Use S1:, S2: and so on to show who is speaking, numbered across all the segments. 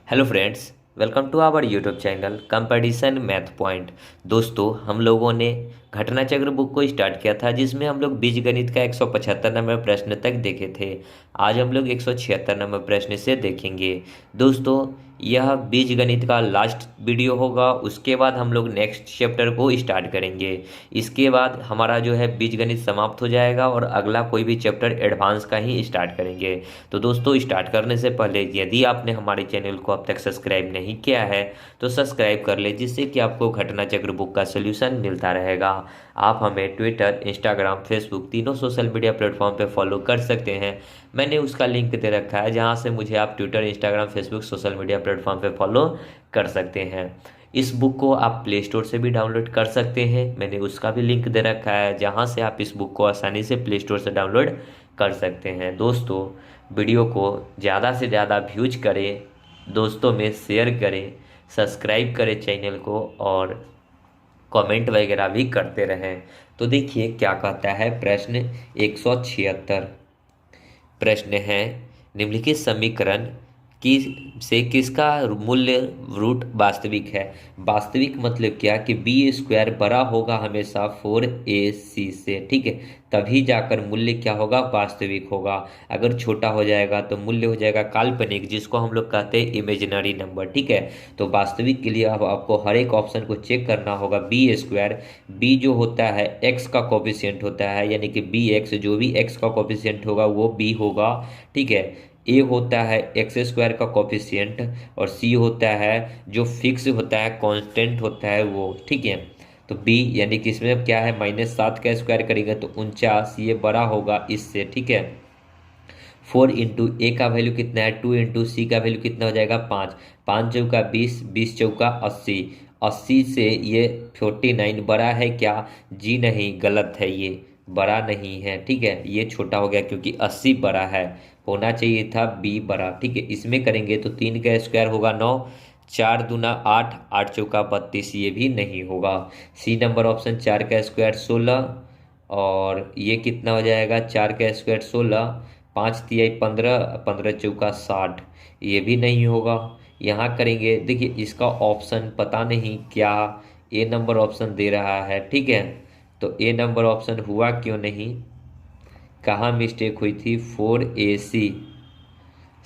S1: Hello friends, welcome to our YouTube channel competition math point. दोस्तों, हम लोगों ने घटना चक्र बुक को स्टार्ट किया था जिसमें हम लोग बीजगणित का 175 नंबर प्रश्न तक देखे थे। आज हम लोग 176 नंबर प्रश्न से देखेंगे। दोस्तों, यह बीजगणित का लास्ट वीडियो होगा। उसके बाद हम लोग नेक्स्ट चैप्टर को स्टार्ट करेंगे। इसके बाद हमारा जो है बीजगणित समाप्त हो जाएगा और अगला कोई भी चैप्टर एडवांस का ही स्टार्ट करेंगे। तो दोस्तों, स्टार्ट करने से पहले यदि आपने हमारे चैनल को अब तक सब्सक्राइब नहीं किया है तो सब्सक्राइब कर ले, जिससे कि आपको घटना चक्र बुक का सोल्यूशन मिलता रहेगा। आप हमें ट्विटर, इंस्टाग्राम, फेसबुक तीनों सोशल मीडिया प्लेटफॉर्म पे फॉलो कर सकते हैं। मैंने उसका लिंक दे रखा है जहाँ से मुझे आप Twitter, Instagram, Facebook social media platform पे फॉलो कर सकते हैं। इस बुक को आप प्ले स्टोर से भी डाउनलोड कर सकते हैं। मैंने उसका भी लिंक दे रखा है जहाँ से आप इस बुक को आसानी से प्ले स्टोर से डाउनलोड कर सकते हैं। दोस्तों, वीडियो को ज़्यादा से ज़्यादा व्यूज करें, दोस्तों में शेयर करें, सब्सक्राइब करें चैनल को और कमेंट वगैरह भी करते रहें। तो देखिए क्या कहता है प्रश्न 176। प्रश्न है, निम्नलिखित समीकरण की से किसका मूल्य रूट वास्तविक है। वास्तविक मतलब क्या कि बी स्क्वायर बड़ा होगा हमेशा 4ac से, ठीक है, तभी जाकर मूल्य क्या होगा, वास्तविक होगा। अगर छोटा हो जाएगा तो मूल्य हो जाएगा काल्पनिक, जिसको हम लोग कहते हैं इमेजिनरी नंबर, ठीक है। तो वास्तविक के लिए अब आपको हर एक ऑप्शन को चेक करना होगा। बी स्क्वायर, बी जो होता है एक्स का कोफिशिएंट होता है, यानी कि बी एक्स, जो भी एक्स का कोफिशिएंट होगा वो बी होगा, ठीक है। ए होता है एक्स स्क्वायर का कोफिशिएंट और सी होता है जो फिक्स होता है, कांस्टेंट होता है वो, ठीक है। तो बी यानी कि इसमें क्या है, -7 का स्क्वायर करेंगे तो 49, ये बड़ा होगा इससे, ठीक है। 4 इंटू ए का वैल्यू कितना है 2, इंटू सी का वैल्यू कितना हो जाएगा 5, 5 चौका 20, 20 चौका 80, 80 से ये 49 बड़ा है क्या, जी नहीं, गलत है, ये बड़ा नहीं है, ठीक है। ये छोटा हो गया क्योंकि 80 बड़ा है, होना चाहिए था बी बड़ा, ठीक है। इसमें करेंगे तो 3 का स्क्वायर होगा 9, 4 दूना 8, 8 चौका 32, ये भी नहीं होगा। सी नंबर ऑप्शन, 4 का स्क्वायर 16 और ये कितना हो जाएगा, 4 का स्क्वायर 16, 5 तिहाई 15, 15 चौका 60, ये भी नहीं होगा। यहाँ करेंगे, देखिए इसका ऑप्शन पता नहीं क्या ए नंबर ऑप्शन दे रहा है, ठीक है। तो ए नंबर ऑप्शन हुआ क्यों नहीं, कहाँ मिस्टेक हुई थी, 4ac,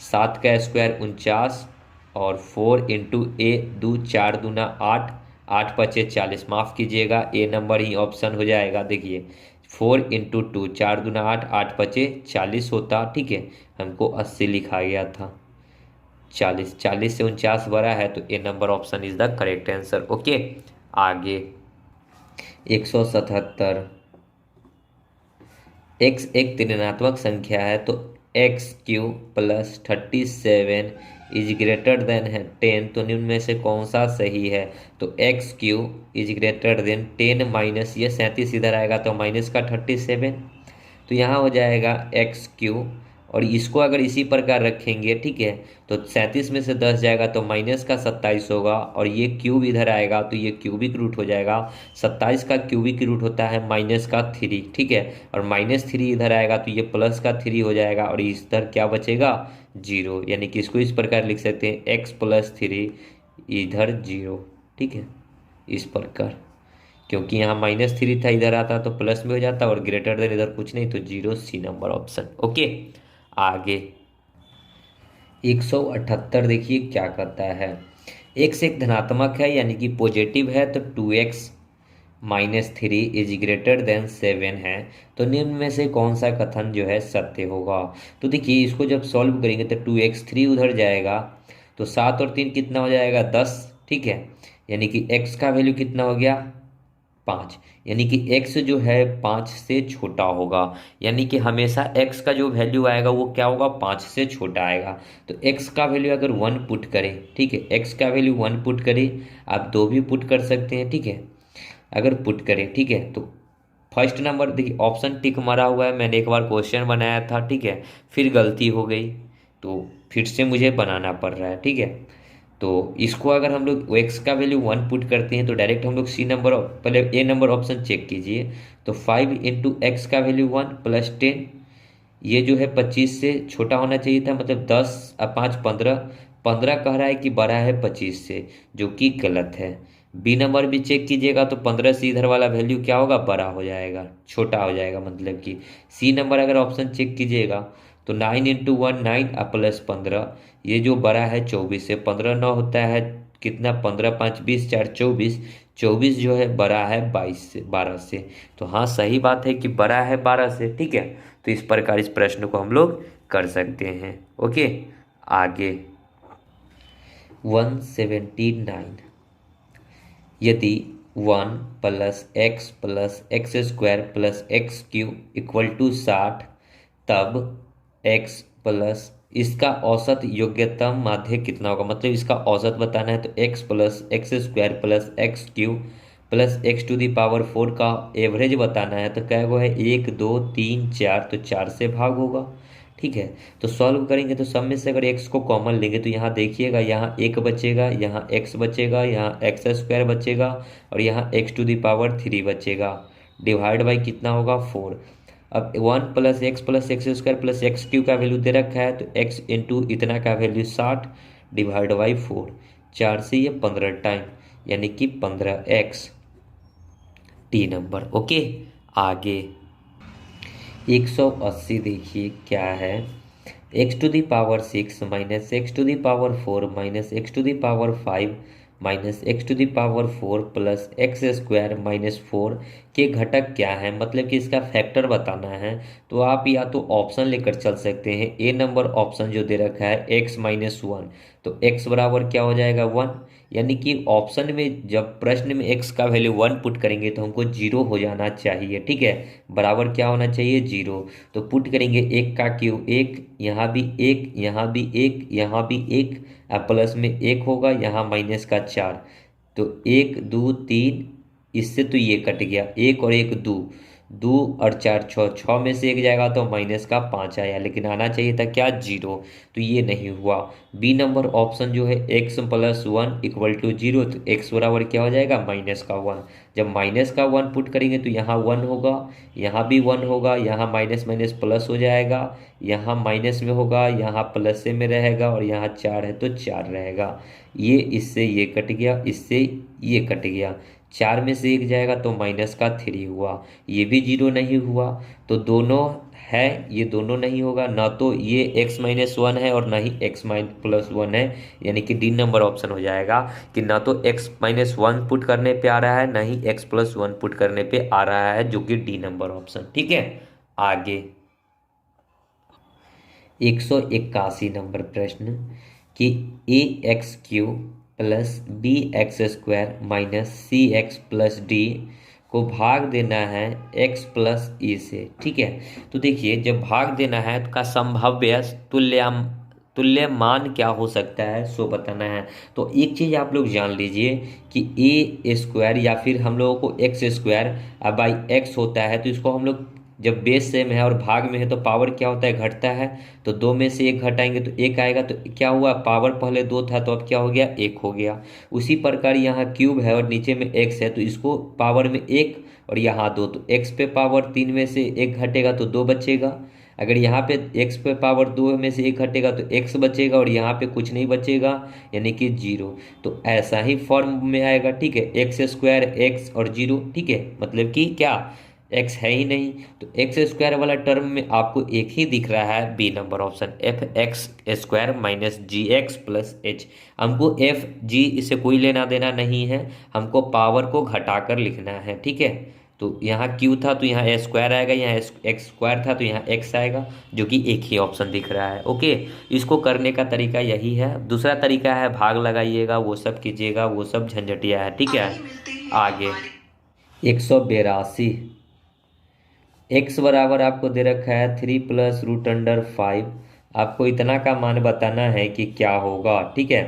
S1: 7 का स्क्वायर 49 और 4 इंटू ए, 2 4 दूना 8, 8 पचे 40, माफ़ कीजिएगा ए नंबर ही ऑप्शन हो जाएगा। देखिए 4 इंटू 2, 4 दूना 8, 8 पचे 40 होता, ठीक है। हमको 80 लिखा गया था, 40, 40 से 49 बड़ा है, तो A number option is the correct answer. Okay, आगे 177। एक्स एक ऋणात्मक संख्या है तो x³ + 37 इज ग्रेटर देन है 10, तो निम्न में से कौन सा सही है। तो x³ is greater than 10 minus ये 37 इधर आएगा तो माइनस का 37, तो यहाँ हो जाएगा x³ और इसको अगर इसी प्रकार रखेंगे, ठीक है, तो 37 में से 10 जाएगा तो माइनस का 27 होगा और ये क्यूब इधर आएगा तो ये क्यूबिक रूट हो जाएगा। 27 का क्यूबिक रूट होता है -3, ठीक है, और -3 इधर आएगा तो ये +3 हो जाएगा और इधर क्या बचेगा, 0, यानी कि इसको इस प्रकार लिख सकते हैं x+3 इधर 0, ठीक है, इस प्रकार। क्योंकि यहाँ -3 था, इधर आता तो प्लस में हो जाता और ग्रेटर देन इधर कुछ नहीं तो 0, सी नंबर ऑप्शन। ओके, आगे 178 देखिए क्या कहता है। x एक धनात्मक है यानी कि पॉजिटिव है तो 2x-3 इज ग्रेटर देन 7 है, तो निम्न में से कौन सा कथन जो है सत्य होगा। तो देखिए इसको जब सॉल्व करेंगे तो 2x3 उधर जाएगा तो 7 और 3 कितना हो जाएगा 10, ठीक है, यानी कि x का वैल्यू कितना हो गया 5, यानी कि x जो है 5 से छोटा होगा, यानी कि हमेशा x का जो वैल्यू आएगा वो क्या होगा, 5 से छोटा आएगा। तो x का वैल्यू अगर 1 पुट करें, ठीक है, x का वैल्यू 1 पुट करें, आप 2 भी पुट कर सकते हैं, ठीक है। अगर पुट करें, ठीक है, तो फर्स्ट नंबर देखिए ऑप्शन टिक मारा हुआ है, मैंने एक बार क्वेश्चन बनाया था, ठीक है, फिर गलती हो गई तो फिर से मुझे बनाना पड़ रहा है, ठीक है। तो इसको अगर हम लोग एक्स का वैल्यू 1 पुट करते हैं तो डायरेक्ट हम लोग सी नंबर, पहले ए नंबर ऑप्शन चेक कीजिए, तो 5 इंटू एक्स का वैल्यू 1 + 10, ये जो है 25 से छोटा होना चाहिए था, मतलब 10 और 5 15, 15 कह रहा है कि बड़ा है 25 से, जो कि गलत है। बी नंबर भी चेक कीजिएगा तो 15 से इधर वाला वैल्यू क्या होगा, बड़ा हो जाएगा, छोटा हो जाएगा मतलब कि। सी नंबर अगर ऑप्शन चेक कीजिएगा तो 9 इंटू 1 9 प्लस 15, ये जो बड़ा है 24 से, 15 9 होता है कितना, 15 5 20 4 24, 24 जो है बड़ा है 22 से, 12 से। तो हाँ सही बात है कि बड़ा है 12 से, ठीक है। तो इस प्रकार इस प्रश्न को हम लोग कर सकते हैं। ओके, आगे 179, यदि 1 plus x square plus x cube equal to 60, तब x प्लस इसका औसत योग्यतम माध्य कितना होगा, मतलब इसका औसत बताना है। तो x plus x square plus x cube plus x to the power 4 का एवरेज बताना है। तो क्या वो है, 1 2 3 4, तो 4 से भाग होगा, ठीक है। तो सॉल्व करेंगे तो सब में से अगर x को कॉमन लेंगे तो यहाँ देखिएगा, यहाँ 1 बचेगा, यहाँ x बचेगा, यहाँ एक्स स्क्वायर बचेगा और यहाँ एक्स टू दी पावर 3 बचेगा। डिवाइड बाई कितना होगा, 4। अब 1 plus x square plus x Q का वैल्यू दे रखा है, तो x इंटू इतना का वैल्यू 60 डिवाइड बाई 4, 4 से ये 15 टाइम, यानी कि 15x, टी नंबर। ओके, आगे 180 देखिए क्या है, x to the power 6 minus x to the power 4 minus x to the power 5 minus x to the power 4 plus x square minus 4 के घटक क्या है, मतलब कि इसका फैक्टर बताना है। तो आप या तो ऑप्शन लेकर चल सकते हैं। ए नंबर ऑप्शन जो दे रखा है x माइनस 1, तो x बराबर क्या हो जाएगा, 1, यानी कि ऑप्शन में जब प्रश्न में x का वैल्यू 1 पुट करेंगे तो हमको 0 हो जाना चाहिए, ठीक है। बराबर क्या होना चाहिए, 0। तो पुट करेंगे 1 का क्यूब 1, यहाँ भी 1, यहाँ भी 1, यहाँ भी 1, प्लस में 1 होगा, यहाँ माइनस का 4, तो 1 2 3, इससे तो ये कट गया, 1 और 1 2, 2 और 4 6, 6 में से 1 जाएगा तो माइनस का 5 आया, लेकिन आना चाहिए था क्या, 0। तो ये नहीं हुआ। बी नंबर ऑप्शन जो है x प्लस 1 इक्वल टू 0, तो x बराबर क्या हो जाएगा, माइनस का 1। जब माइनस का 1 पुट करेंगे तो यहाँ 1 होगा, यहाँ भी 1 होगा, यहाँ माइनस माइनस प्लस हो जाएगा, यहाँ माइनस में होगा, यहाँ प्लस में रहेगा और यहाँ 4 है तो 4 रहेगा। ये इससे ये कट गया, इससे ये कट गया, 4 में से 1 जाएगा तो माइनस का 3 हुआ, ये भी 0 नहीं हुआ। तो दोनों है, ये दोनों नहीं होगा, ना तो ये x माइनस 1 है और ना ही x माइनस प्लस 1 है, यानी कि डी नंबर ऑप्शन हो जाएगा कि ना तो x माइनस 1 पुट करने पे आ रहा है, ना ही x प्लस 1 पुट करने पे आ रहा है, जो कि डी नंबर ऑप्शन, ठीक है। आगे 181 नंबर प्रश्न कि a x cube plus b x square minus c x plus d को भाग देना है x प्लस ई से, ठीक है। तो देखिए जब भाग देना है तो का संभाव्य तुल्य मान क्या हो सकता है सो बताना है। तो एक चीज़ आप लोग जान लीजिए कि ए स्क्वायर या फिर हम लोगों को एक्स स्क्वायर बाई एक्स होता है, तो इसको हम लोग जब बेस सेम है और भाग में है तो पावर क्या होता है, घटता है। तो 2 में से 1 घटाएंगे तो 1 आएगा, तो क्या हुआ, पावर पहले 2 था तो अब क्या हो गया, 1 हो गया। उसी प्रकार यहाँ क्यूब है और नीचे में x है, तो इसको पावर में 1 और यहाँ 2, तो x पे पावर 3 में से 1 घटेगा तो 2 बचेगा। अगर यहाँ पे x पे पावर 2 में से 1 घटेगा तो x बचेगा और यहाँ पे कुछ नहीं बचेगा, यानी कि 0। तो ऐसा ही फॉर्म में आएगा, ठीक है, एक्स स्क्वायर x और 0, ठीक है, मतलब कि क्या x है ही नहीं। तो एक्स स्क्वायर वाला टर्म में आपको एक ही दिख रहा है, B number option, F x square minus G x plus H. हमको एफ जी इससे कोई लेना देना नहीं है, हमको पावर को घटाकर लिखना है, ठीक है। तो यहाँ क्यू था तो यहाँ ए स्क्वायर आएगा, यहाँ एक्स स्क्वायर था तो यहाँ एक्स आएगा, जो कि एक ही ऑप्शन दिख रहा है। ओके, इसको करने का तरीका यही है। दूसरा तरीका है भाग लगाइएगा, वो सब कीजिएगा, वो सब झंझटिया है, ठीक है। आगे 182, x बराबर आपको दे रखा है 3 प्लस रूट अंडर 5, आपको इतना का मान बताना है कि क्या होगा, ठीक है।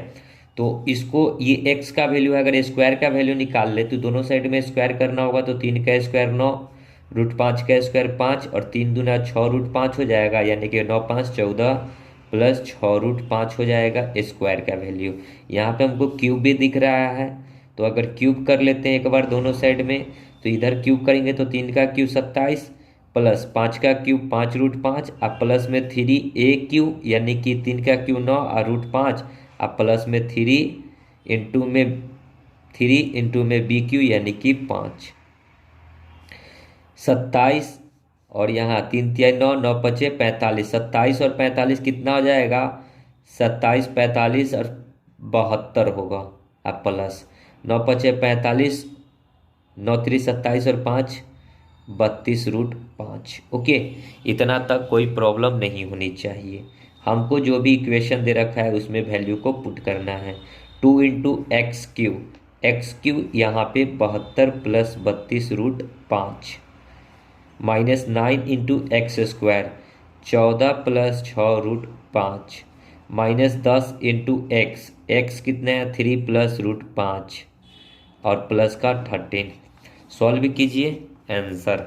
S1: तो इसको ये x का वैल्यू है, अगर स्क्वायर का वैल्यू निकाल ले तो दोनों साइड में स्क्वायर करना होगा, तो 3 का स्क्वायर 9, रूट 5 का स्क्वायर 5 और 3 दूना 6 रूट 5 हो जाएगा, यानी कि 9 5 14 प्लस 6 रूट 5 हो जाएगा स्क्वायर का वैल्यू। यहाँ पे हमको क्यूब भी दिख रहा है, तो अगर क्यूब कर लेते हैं एक बार दोनों साइड में, तो इधर क्यूब करेंगे तो 3 का क्यूब 27 प्लस 5 का क्यूब 5 रूट 5 और प्लस में 3 ए क्यू, यानी कि 3 का क्यूब 9 और रूट 5 अब प्लस में 3 इंटू में बी क्यू यानी कि 5, 27 और यहाँ 3 9 9 5 45, 27 और 45 कितना हो जाएगा, 27 45 और 72 होगा। अब प्लस 9 5 45, 9 3 27 और 5 32√5। ओके, इतना तक कोई प्रॉब्लम नहीं होनी चाहिए। हमको जो भी इक्वेशन दे रखा है उसमें वैल्यू को पुट करना है। 2 × एक्स क्यू यहाँ पे 72 प्लस 32√5 -9 × x², 14 प्लस 6√5 -10 × x कितना है 3 प्लस √5 और प्लस का 13। सॉल्व कीजिए आंसर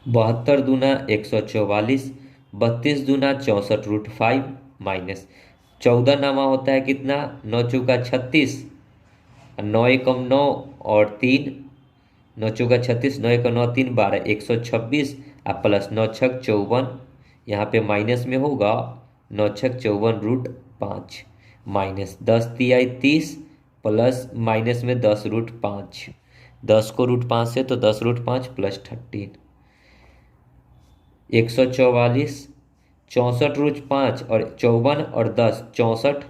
S1: 72 दूना 144, 32 दूना 64√5 माइनस 14 नामा होता है कितना 9 चौका 36, 9 एकम 9 और 3, 9 चौका 36, 9 एकम 9 3 12, 126 और प्लस 9 छक 54, यहाँ पे माइनस में होगा 9 छक 54√5 माइनस 10 तिहाई 30 प्लस माइनस में 10√5, 10 को √5 से तो 10√5 प्लस 13, 144, 64√5 और 54 और 10 64,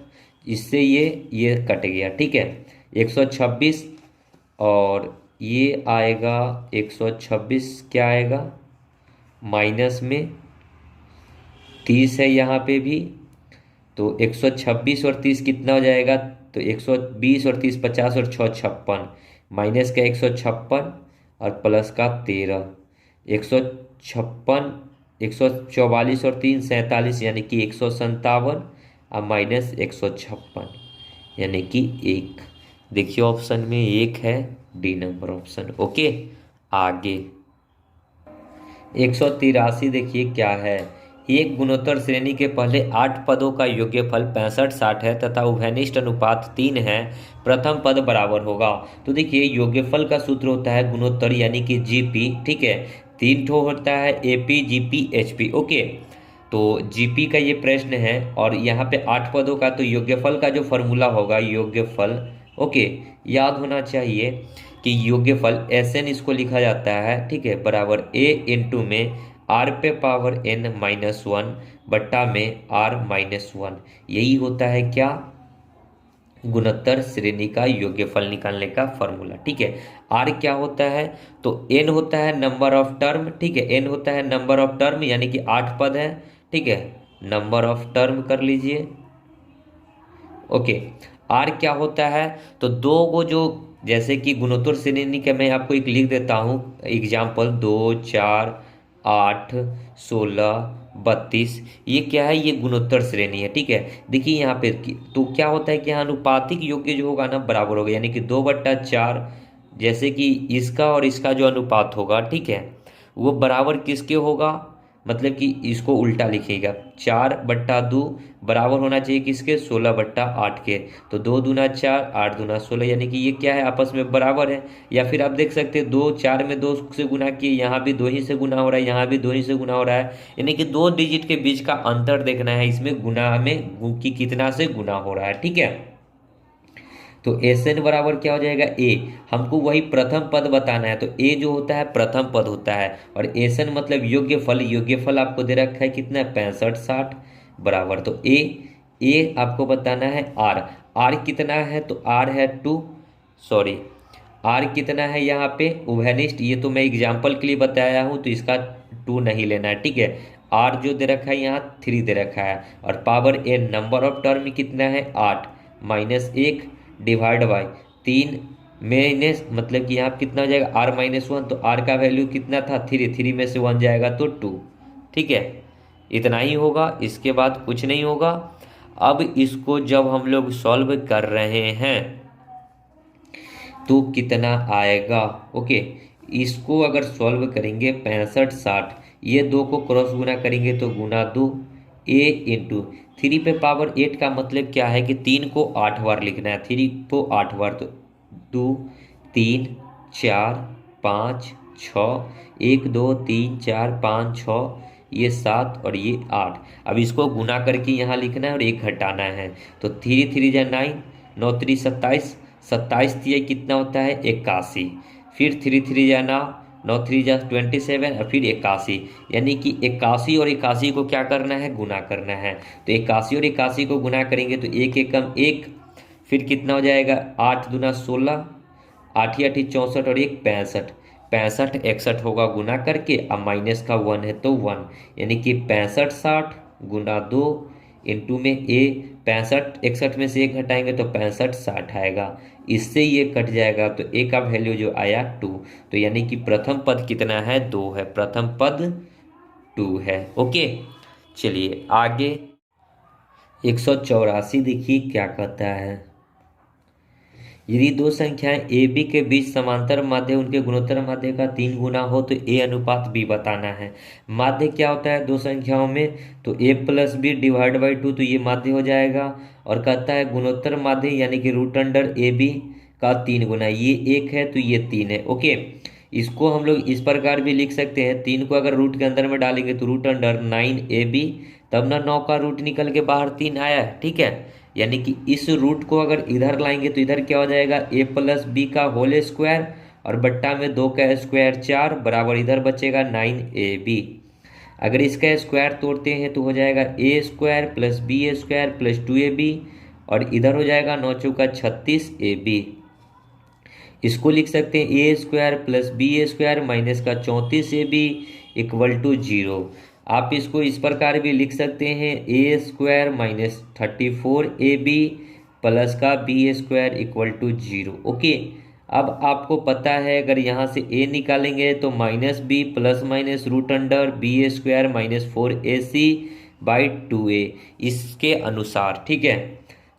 S1: इससे ये कट गया। ठीक है, 126 और ये आएगा 126 क्या आएगा माइनस में 30 है यहाँ पे भी, तो 126 और 30 कितना हो जाएगा, तो 120 और 30 50 और 6 56, माइनस का 156 और प्लस का 13, 156, 144 और 3 47 यानी कि 157 और माइनस 156 यानी कि 1। देखिए ऑप्शन में 1 है, डी नंबर ऑप्शन। ओके, आगे 183 देखिए क्या है, एक गुणोत्तर श्रेणी के पहले 8 पदों का योग्यफल 65 60 है तथा उभयनिष्ठ अनुपात 3 है, प्रथम पद बराबर होगा। तो देखिए योग्यफल का सूत्र होता है गुणोत्तर यानी कि जीपी। ठीक है, 3 ठो होता है एपी जीपी एचपी। ओके, तो जीपी का ये प्रश्न है और यहाँ पे 8 पदों का, तो योग्यफल का जो फॉर्मूला होगा योग्यफल, ओके याद होना चाहिए कि योग्यफल एस एन इसको लिखा जाता है। ठीक है, बराबर ए इंटू में आर पे पावर n-1 बट्टा में r-1, यही होता है क्या गुणोत्तर श्रेणी का योग्यफल निकालने का फॉर्मूला। ठीक है, आर क्या होता है, तो n होता है नंबर ऑफ टर्म। ठीक है, n होता है नंबर ऑफ टर्म यानी कि 8 पद है। ठीक है, नंबर ऑफ टर्म कर लीजिए। ओके, आर क्या होता है, तो दो को जो, जैसे कि गुणोत्तर श्रेणी का मैं आपको एक लिख देता हूँ एग्जाम्पल, 2 4 8 16 32, ये क्या है, ये गुणोत्तर श्रेणी है। ठीक है, देखिए यहाँ पे तो क्या होता है कि यहाँ अनुपातिक योग्य जो होगा ना बराबर होगा, यानी कि 2/4, जैसे कि इसका और इसका जो अनुपात होगा, ठीक है, वो बराबर किसके होगा, मतलब कि इसको उल्टा लिखिएगा, 4/2 बराबर होना चाहिए किसके, 16/8 के। तो 2 दूना 4, 8 दूना 16, यानी कि ये क्या है आपस में बराबर है। या फिर आप देख सकते हैं 2 4 में 2 से गुना किए, यहाँ भी 2 ही से गुना हो रहा है, यहाँ भी 2 ही से गुना हो रहा है, यानी कि 2 डिजिट के बीच का अंतर देखना है इसमें, गुना में कि कितना से गुना हो रहा है। ठीक है, तो एस एन बराबर क्या हो जाएगा ए, हमको वही प्रथम पद बताना है, तो ए जो होता है प्रथम पद होता है, और एस एन मतलब योग्यफल, योग्यफल आपको दे रखा है कितना 65 60 बराबर, तो ए आपको बताना है आर, आर कितना है, तो आर है 2, सॉरी आर कितना है यहाँ पे उभयनिष्ठ, ये तो मैं एग्जाम्पल के लिए बताया हूँ तो इसका 2 नहीं लेना है। ठीक है, आर जो दे रखा है यहाँ 3 दे रखा है, और power n number of term कितना है 8 -1 डिवाइड बाई 3 माइनस, मतलब कि यहाँ कितना हो जाएगा r-1, तो r का वैल्यू कितना था 3, 3 में से 1 जाएगा तो 2। ठीक है, इतना ही होगा, इसके बाद कुछ नहीं होगा। अब इसको जब हम लोग सॉल्व कर रहे हैं तो कितना आएगा, ओके, इसको अगर सॉल्व करेंगे 65 60, ये 2 को क्रॉस गुना करेंगे तो गुना 2, a इंटू 3 पे पावर 8 का मतलब क्या है कि 3 को 8 बार लिखना है, 3 को 8 बार, तो 2 3 4 5 6, 1 2 3 4 5 6, ये 7 और ये 8। अब इसको गुना करके यहाँ लिखना है और 1 घटाना है। तो 3 3 जा 9, 9 3 27, 27 3 कितना होता है 81। फिर 3 3 जा 9, 9 3 जा 27 और फिर 81। यानी कि 81 और 81 को क्या करना है, गुना करना है। तो 81 और 81 को गुना करेंगे तो 1 एकम 1, फिर कितना हो जाएगा 8 दूना 16, 8 8 64 और 1 65, 65 61 होगा गुना करके। अब माइनस का 1 है तो 1, यानी कि 65 60 गुना 2 इंटू में ए, 65 61 में से 1 घटाएंगे तो 65 60 आएगा। इससे ये कट जाएगा तो ए का वैल्यू जो आया 2। तो यानी कि प्रथम पद कितना है, 2 है, प्रथम पद 2 है। ओके, चलिए आगे 184 देखिए क्या कहता है। यदि दो संख्याएं ए बी के बीच समांतर माध्य उनके गुणोत्तर माध्य का 3 गुना हो तो ए अनुपात बी बताना है। माध्य क्या होता है दो संख्याओं में, तो a plus B divide by 2, तो ये माध्य हो जाएगा। और कहता है गुणोत्तर माध्य यानी कि रूट अंडर ए बी का 3 गुना, ये 1 है तो ये 3 है। ओके, इसको हम लोग इस प्रकार भी लिख सकते हैं, 3 को अगर रूट के अंदर में डालेंगे तो रूट अंडर 9ab, तब ना 9 का रूट निकल के बाहर 3 आया, ठीक है। यानी कि इस रूट को अगर इधर लाएंगे तो इधर क्या हो जाएगा, ए प्लस बी का होल स्क्वायर और बट्टा में 2 का स्क्वायर 4 बराबर इधर बचेगा 9ab। अगर इसका स्क्वायर तोड़ते हैं तो हो जाएगा a square plus b square plus 2ab, और इधर हो जाएगा 9 चौका 36ab। इसको लिख सकते हैं a square plus b square minus का 34ab इक्वल टू 0। आप इसको इस प्रकार भी लिख सकते हैं a square minus 34ab plus का b square equal to 0। Okay, अब आपको पता है अगर यहाँ से a निकालेंगे तो minus b plus minus root under b square minus 4ac by 2a इसके अनुसार, ठीक है।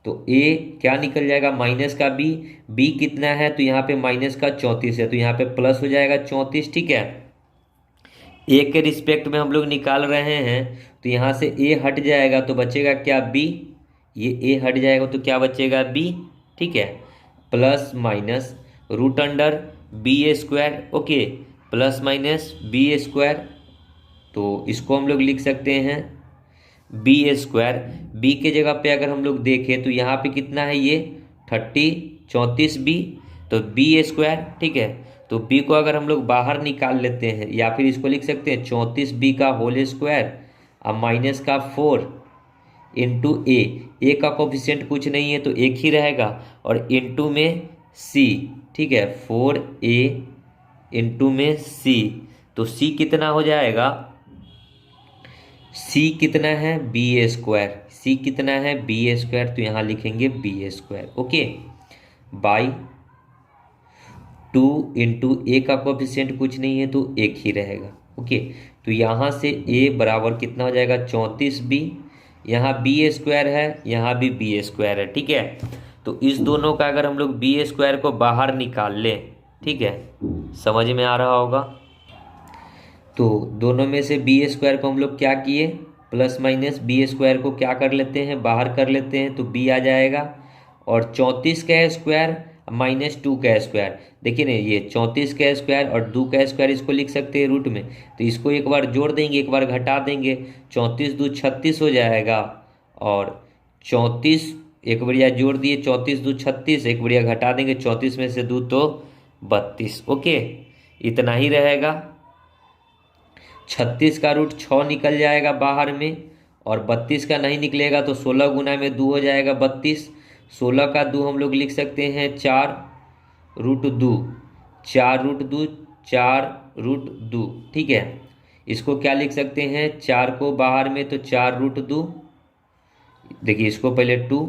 S1: तो a क्या निकल जाएगा, माइनस का b कितना है, तो यहाँ पे माइनस का 34 है तो यहाँ पे प्लस हो जाएगा 34, ठीक है। a के रिस्पेक्ट में हम लोग निकाल रहे हैं तो यहाँ से a हट जाएगा तो बचेगा क्या b, ये a हट जाएगा तो क्या बचेगा b, ठीक है। Plus minus root under b square, okay, plus minus b square, तो इसको हम लोग लिख सकते हैं बी स्क्वायर। बी के जगह पे अगर हम लोग देखें तो यहाँ पे कितना है, ये 34b, तो बी स्क्वायर, ठीक है। तो बी को अगर हम लोग बाहर निकाल लेते हैं या फिर इसको लिख सकते हैं 34b का होल स्क्वायर अब माइनस का 4 इंटू ए का कोफिशिएंट कुछ नहीं है तो 1 ही रहेगा, और इंटू में c, ठीक है, 4a इंटू में c, तो c कितना हो जाएगा, c कितना है बी स्क्वायर, c कितना है बी स्क्वायर, तो यहाँ लिखेंगे b square, okay, by 2 into a का कोफिशिएंट कुछ नहीं है तो 1 ही रहेगा। ओके, तो यहाँ से a बराबर कितना हो जाएगा 34b, यहाँ बी स्क्वायर है यहाँ भी बी स्क्वायर है, ठीक है। तो इस दोनों का अगर हम लोग बी स्क्वायर को बाहर निकाल लें, ठीक है, समझ में आ रहा होगा। तो दोनों में से बी स्क्वायर को हम लोग क्या किए, प्लस माइनस बी स्क्वायर को क्या कर लेते हैं, बाहर कर लेते हैं तो बी आ जाएगा, और 34 का स्क्वायर माइनस 2 का स्क्वायर, देखिए ना ये 34 का स्क्वायर और 2 का स्क्वायर इसको लिख सकते हैं रूट में, तो इसको एक बार जोड़ देंगे एक बार घटा देंगे, 34 2 36 हो जाएगा, और 34 एक बढ़िया जोड़ दिए, 34 2 36, एक बढ़िया घटा देंगे, 34 में से 2 तो 32। ओके, इतना ही रहेगा। 36 का रूट 6 निकल जाएगा बाहर में, और 32 का नहीं निकलेगा तो 16 गुना में 2 हो जाएगा 32, 16 का 2 हम लोग लिख सकते हैं 4 रूट 2, 4 रूट 2, 4 रूट 2, ठीक है। इसको क्या लिख सकते हैं, 4 को बाहर में तो 4 रूट 2, देखिए इसको पहले 2,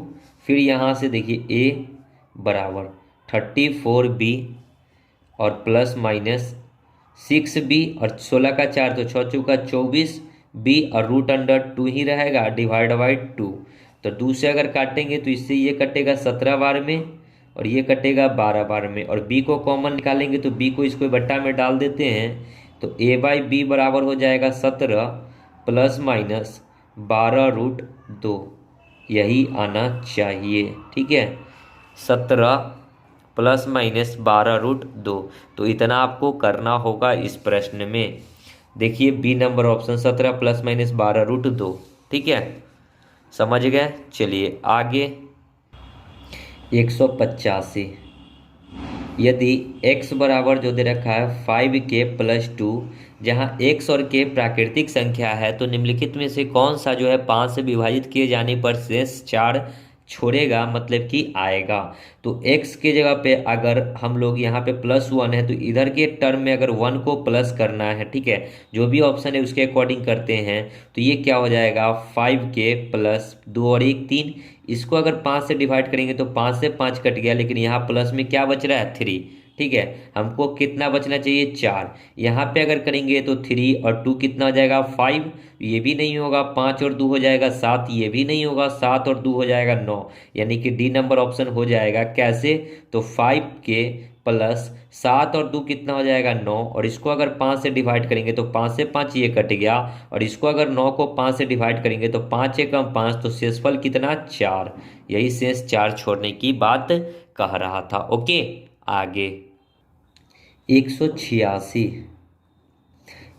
S1: फिर यहाँ से देखिए a बराबर 34b और प्लस माइनस 6b और 16 का 4 तो 6 चौका 24b और रूट अंडर 2 ही रहेगा डिवाइड बाई 2, तो 2 से अगर काटेंगे तो इससे ये कटेगा 17 बार में और ये कटेगा 12 बार में, और b को कॉमन निकालेंगे तो b को इसको बट्टा में डाल देते हैं तो a बाई बी बराबर हो जाएगा 17 प्लस माइनस 12 रूट 2, यही आना चाहिए, ठीक है। 17 प्लस माइनस 12 रूट 2, तो इतना आपको करना होगा इस प्रश्न में। देखिए b number option 17 plus minus 12√2। ठीक है, समझ गए। चलिए आगे 185। यदि x बराबर जो दे रखा है 5k+2, जहाँ x और k प्राकृतिक संख्या है, तो निम्नलिखित में से कौन सा जो है 5 से विभाजित किए जाने पर शेष 4 छोड़ेगा, मतलब कि आएगा। तो x के जगह पे अगर हम लोग यहाँ पे +1 है, तो इधर के टर्म में अगर 1 को प्लस करना है, ठीक है, जो भी ऑप्शन है उसके अकॉर्डिंग करते हैं, तो ये क्या हो जाएगा 5k+2 और 1 3। इसको अगर 5 से डिवाइड करेंगे तो 5 से 5 कट गया, लेकिन यहाँ प्लस में क्या बच रहा है 3। ठीक है, हमको कितना बचना चाहिए 4। यहाँ पे अगर करेंगे तो 3 और 2 कितना हो जाएगा 5, ये भी नहीं होगा। 5 और 2 हो जाएगा 7, ये भी नहीं होगा। 7 और 2 हो जाएगा 9, यानी कि डी नंबर ऑप्शन हो जाएगा। कैसे, तो 5k+7 और 2 कितना हो जाएगा 9, और इसको अगर 5 से डिवाइड करेंगे तो 5 से 5 ये कट गया, और इसको अगर 9 को 5 से डिवाइड करेंगे तो 5 एकम 5, तो शेषफल कितना 4। यही शेष 4 छोड़ने की बात कह रहा था। ओके, आगे 186।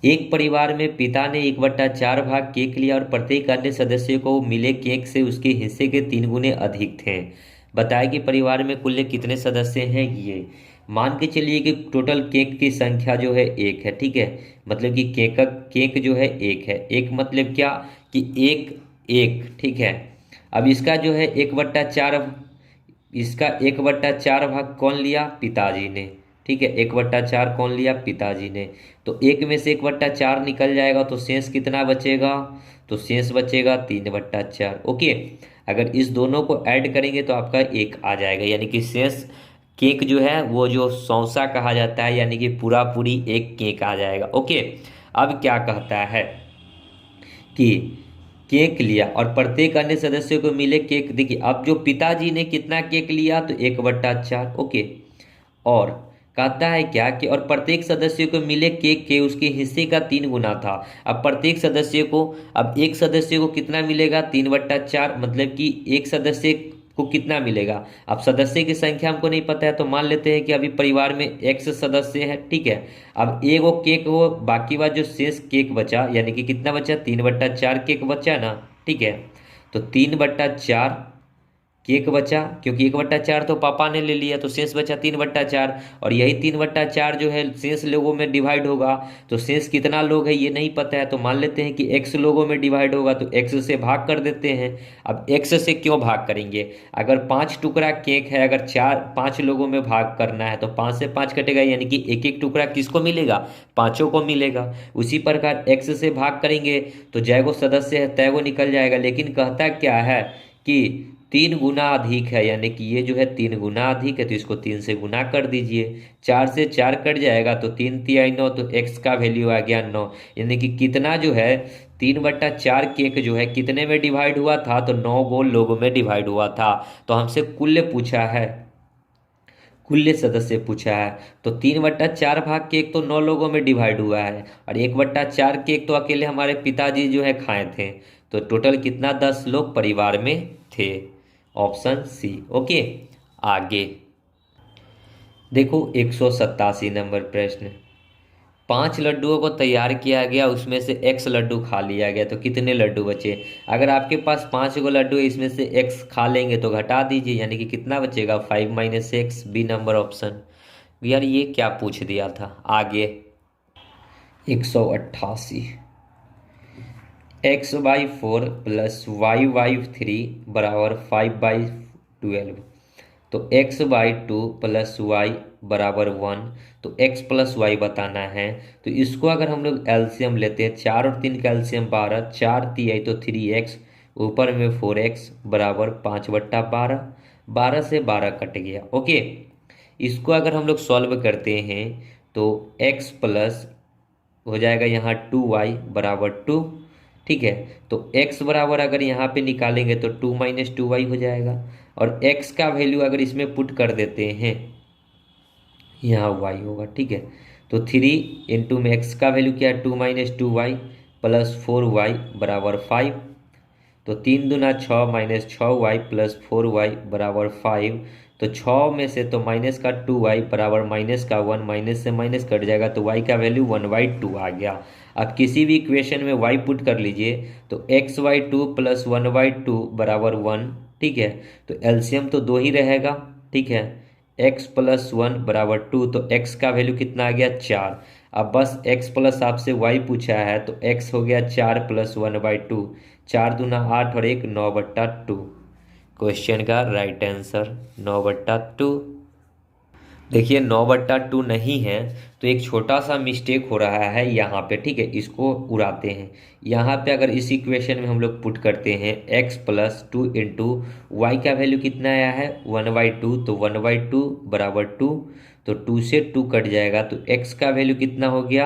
S1: एक परिवार में पिता ने 1/4 भाग केक लिया और प्रत्येक अन्य सदस्य को मिले केक से उसके हिस्से के 3 गुने अधिक थे। बताया कि परिवार में कुल कितने सदस्य हैं। ये मान के चलिए कि टोटल केक की संख्या जो है 1 है। ठीक है, मतलब कि केक जो है 1 है। एक मतलब क्या कि एक एक, ठीक है। अब इसका जो है 1/4, इसका 1/4 भाग कौन लिया, पिताजी ने। ठीक है, 1/4 कौन लिया, पिताजी ने। तो एक में से 1/4 निकल जाएगा, तो शेष कितना बचेगा, तो शेष बचेगा 3/4। ओके, अगर इस दोनों को ऐड करेंगे तो आपका 1 आ जाएगा, यानी कि शेष केक जो है वो जो सौंसा कहा जाता है, यानी कि पूरा पूरी एक केक आ जाएगा। ओके, अब क्या कहता है कि केक लिया और प्रत्येक अन्य सदस्य को मिले केक। देखिए अब जो पिताजी ने कितना केक लिया, तो 1/4। ओके, और कहता है क्या कि और प्रत्येक सदस्य को मिले केक के उसके हिस्से का 3 गुना था। अब प्रत्येक सदस्य को, अब एक सदस्य को कितना मिलेगा 3/4, मतलब कि एक सदस्य को कितना मिलेगा। अब सदस्य की संख्या हमको नहीं पता है, तो मान लेते हैं कि अभी परिवार में x सदस्य है। ठीक है, अब एगो केक हो, बाकी बात जो शेष केक बचा, यानी कि कितना बचा 3/4 केक बचा ना। ठीक है, तो 3/4 केक बचा, क्योंकि 1/4 तो पापा ने ले लिया, तो शेष बचा 3/4। और यही 3/4 जो है शेष लोगों में डिवाइड होगा, तो शेष कितना लोग है ये नहीं पता है, तो मान लेते हैं कि x लोगों में डिवाइड होगा, तो x से भाग कर देते हैं। अब x से क्यों भाग करेंगे, अगर 5 टुकड़ा केक है, अगर 5 लोगों में भाग करना है, तो 5 से 5 कटेगा, यानी कि एक एक टुकड़ा किसको मिलेगा, पांचों को मिलेगा। उसी प्रकार x से भाग करेंगे तो जैगो सदस्य है तैगो निकल जाएगा। लेकिन कहता क्या है कि 3 गुना अधिक है, यानी कि ये जो है 3 गुना अधिक है, तो इसको 3 से गुना कर दीजिए। 4 से 4 कट जाएगा, तो 3 तिहाई 9, तो x का वैल्यू आ गया 9। यानी कि कितना जो है 3/4 केक जो है कितने में डिवाइड हुआ था, तो 9 गो लोगों में डिवाइड हुआ था। तो हमसे कुल पूछा है, कुल सदस्य पूछा है, तो 3/4 भाग केक तो 9 लोगों में डिवाइड हुआ है, और 1/4 केक तो अकेले हमारे पिताजी जो है खाए थे। तो टोटल कितना 10 लोग परिवार में थे, ऑप्शन सी। ओके, आगे देखो 187 नंबर प्रश्न। 5 लड्डुओं को तैयार किया गया, उसमें से x लड्डू खा लिया गया, तो कितने लड्डू बचे। अगर आपके पास 5 गो लड्डू है, इसमें से x खा लेंगे तो घटा दीजिए, यानी कि कितना बचेगा 5 - x, बी नंबर ऑप्शन। यार ये क्या पूछ दिया था। आगे 188। x/4 + y/3 बराबर 5/12। तो x/2 + y बराबर 1। तो x + y बताना है, तो इसको अगर हम लोग एलसीएम लेते हैं, 4 और 3 का एलसीएम 12, 4 तिहाई तो 3x, ऊपर में 4x बराबर 5/12। 12 से 12 कट गया। ओके, इसको अगर हम लोग सॉल्व करते हैं तो x प्लस हो जाएगा यहाँ 2y बराबर 2। ठीक है, तो x बराबर अगर यहाँ पे निकालेंगे तो 2 - 2y हो जाएगा, और x का वैल्यू अगर इसमें पुट कर देते हैं, यहाँ y होगा। ठीक है, तो 3 इंटू में x का वैल्यू क्या है 2 - 2y + 4y बराबर 5। तो 3 दूना 6 - 6y + 4y बराबर 5। तो 6 में से तो माइनस का 2y बराबर माइनस का 1, माइनस से माइनस कट जाएगा, तो y का वैल्यू 1/2 आ गया। अब किसी भी इक्वेशन में y पुट कर लीजिए तो x/2 + 1/2 बराबर 1। ठीक है, तो एलसीएम तो 2 ही रहेगा। ठीक है, x + 1 बराबर 2, तो x का वैल्यू कितना आ गया 4। अब बस x प्लस आपसे y पूछा है तो x हो गया 4 + 1/2, 4 दूना 8 और 1 9/2। क्वेश्चन का राइट आंसर 9/2। देखिए 9/2 नहीं है तो एक छोटा सा मिस्टेक हो रहा है यहाँ पे। ठीक है, इसको उड़ाते हैं। यहाँ पे अगर इस इक्वेशन में हम लोग पुट करते हैं x + 2 इंटू वाई का वैल्यू कितना आया है 1/2, तो 1/2 बराबर 2, तो 2 से 2 कट जाएगा तो x का वैल्यू कितना हो गया,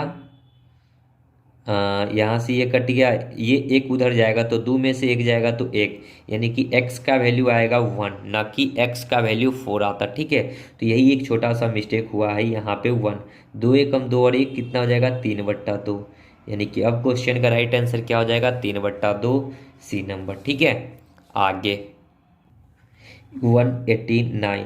S1: यहाँ से ये कट गया, ये एक उधर जाएगा तो 2 में से 1 जाएगा तो 1, यानी कि x का वैल्यू आएगा 1, ना कि x का वैल्यू 4 आता। ठीक है, तो यही एक छोटा सा मिस्टेक हुआ है यहाँ पे 1। 2 एकम 2 और 1 कितना हो जाएगा 3/2, यानी कि अब क्वेश्चन का राइट आंसर क्या हो जाएगा 3/2, सी नंबर। ठीक है, आगे 189।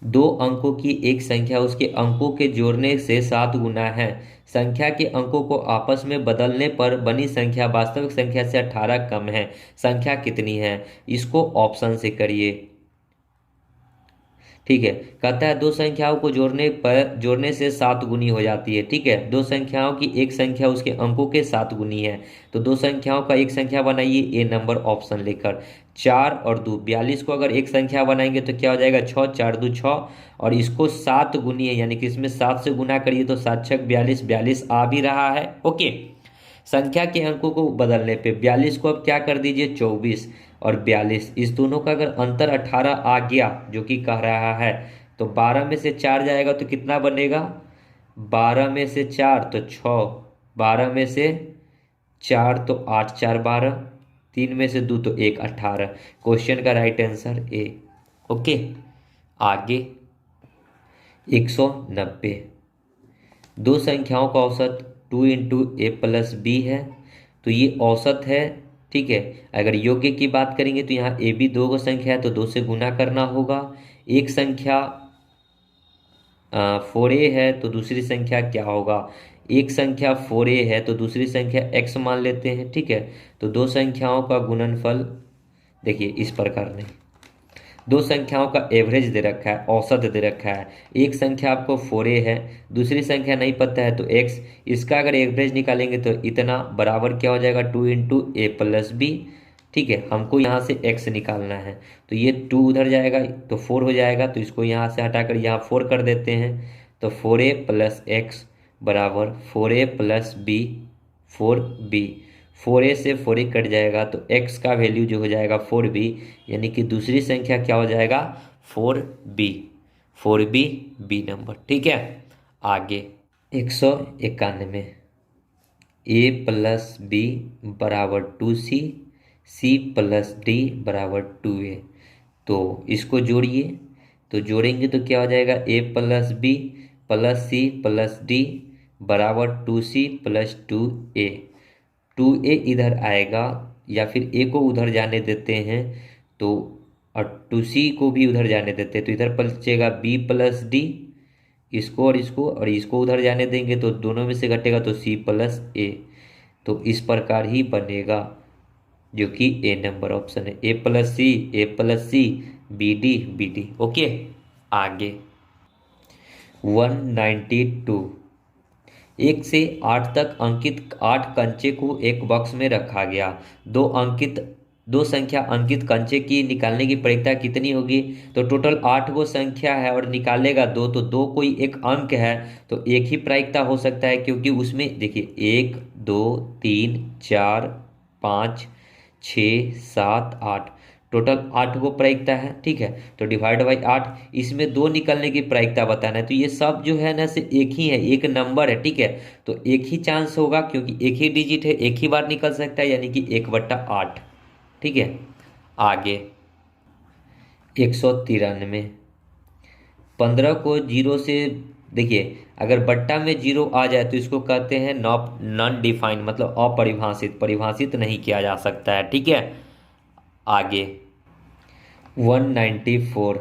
S1: दो अंकों की एक संख्या उसके अंकों के जोड़ने से 7 गुना है। संख्या के अंकों को आपस में बदलने पर बनी संख्या वास्तविक संख्या से 18 कम है। संख्या कितनी है, इसको ऑप्शन से करिए। ठीक है, कहता है दो संख्याओं को जोड़ने से 7 गुनी हो जाती है। ठीक है, दो संख्याओं की एक संख्या उसके अंकों के 7 गुनी है, तो दो संख्याओं का एक संख्या बनाइए ए नंबर ऑप्शन लेकर। 4 और 2 42 को अगर एक संख्या बनाएंगे तो क्या हो जाएगा 6, 4 2 6, और इसको 7 गुनी है, यानी कि इसमें 7 से गुना करिए तो 7 6 42, 42 आ भी रहा है। ओके, संख्या के अंकों को बदलने पे 42 को अब क्या कर दीजिए 24 और 42, इस दोनों का अगर अंतर 18 आ गया जो कि कह रहा है, तो 12 में से 4 जाएगा तो कितना बनेगा, 12 में से 4 तो 6, 12 में से 4 तो 8 4 12, 3 में से 2 तो 1 18। क्वेश्चन का राइट आंसर ए। ओके, आगे 190। दो संख्याओं का औसत 2 इंटू ए प्लस बी है, तो ये औसत है। ठीक है, अगर योग्य की बात करेंगे तो यहाँ ए बी दो को संख्या है तो 2 से गुना करना होगा। एक संख्या 4a है तो दूसरी संख्या क्या होगा, एक संख्या 4a है तो दूसरी संख्या x मान लेते हैं। ठीक है, तो दो संख्याओं का गुणनफल देखिए इस प्रकार नहीं, दो संख्याओं का एवरेज दे रखा है, औसत दे रखा है। एक संख्या आपको 4a है, दूसरी संख्या नहीं पता है तो x, इसका अगर एवरेज निकालेंगे तो इतना बराबर क्या हो जाएगा 2 इंटू ए प्लस बी। ठीक है, हमको यहाँ से x निकालना है, तो ये 2 उधर जाएगा तो 4 हो जाएगा, तो इसको यहाँ से हटाकर यहाँ 4 कर देते हैं, तो 4a प्लस एक्स बराबर 4a plus B 4b। 4a से 4a कट जाएगा तो x का वैल्यू जो हो जाएगा 4b, यानी कि दूसरी संख्या क्या हो जाएगा 4b, 4b बी नंबर। ठीक है, आगे 191। a प्लस बी बराबर 2c, c प्लस डी बराबर 2a, तो इसको जोड़िए, तो जोड़ेंगे तो क्या हो जाएगा a plus b plus c plus d बराबर 2c प्लस 2a। 2a इधर आएगा या फिर a को उधर जाने देते हैं तो, और 2c को भी उधर जाने देते हैं तो इधर बचेगा b प्लस डी, इसको और इसको उधर जाने देंगे तो दोनों में से घटेगा तो c प्लस a, तो इस प्रकार ही बनेगा जो कि ए नंबर ऑप्शन है, a plus c b d. Okay, आगे 192। 1 से 8 तक अंकित 8 कंचे को एक बॉक्स में रखा गया। दो संख्या अंकित कंचे की निकालने की प्रायिकता कितनी होगी, तो टोटल 8 गो संख्या है और निकालेगा 2, तो 2 कोई एक अंक है तो एक ही प्रायिकता हो सकता है, क्योंकि उसमें देखिए 1 2 3 4 5 6 7 8, टोटल 8 गो प्रायिकता है। ठीक है, तो डिवाइड बाई 8, इसमें 2 निकलने की प्रायिकता बताना है, तो ये सब जो है ना से एक ही है, एक नंबर है। ठीक है, तो एक ही चांस होगा क्योंकि एक ही डिजिट है, एक ही बार निकल सकता है, यानी कि 1/8। ठीक है, आगे 193। 15 को जीरो से, देखिए अगर बट्टा में जीरो आ जाए तो इसको कहते हैं नॉन डिफाइंड, मतलब अपरिभाषित, परिभाषित नहीं किया जा सकता है। ठीक है, आगे 194।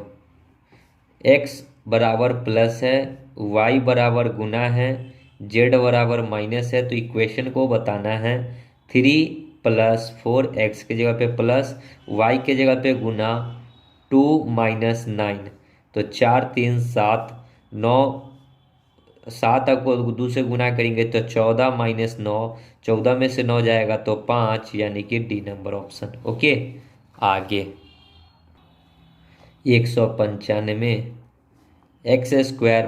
S1: x बराबर प्लस है, y बराबर गुना है, जेड बराबर माइनस है तो इक्वेशन को बताना है। 3 + 4 x की जगह पे प्लस y के जगह पे गुना 2 - 9, तो 4 3 7 9, 7 को 2 से गुना करेंगे तो 14 - 9, 14 में से 9 जाएगा तो 5, यानी कि डी नंबर ऑप्शन। ओके, आगे 195, x² - 8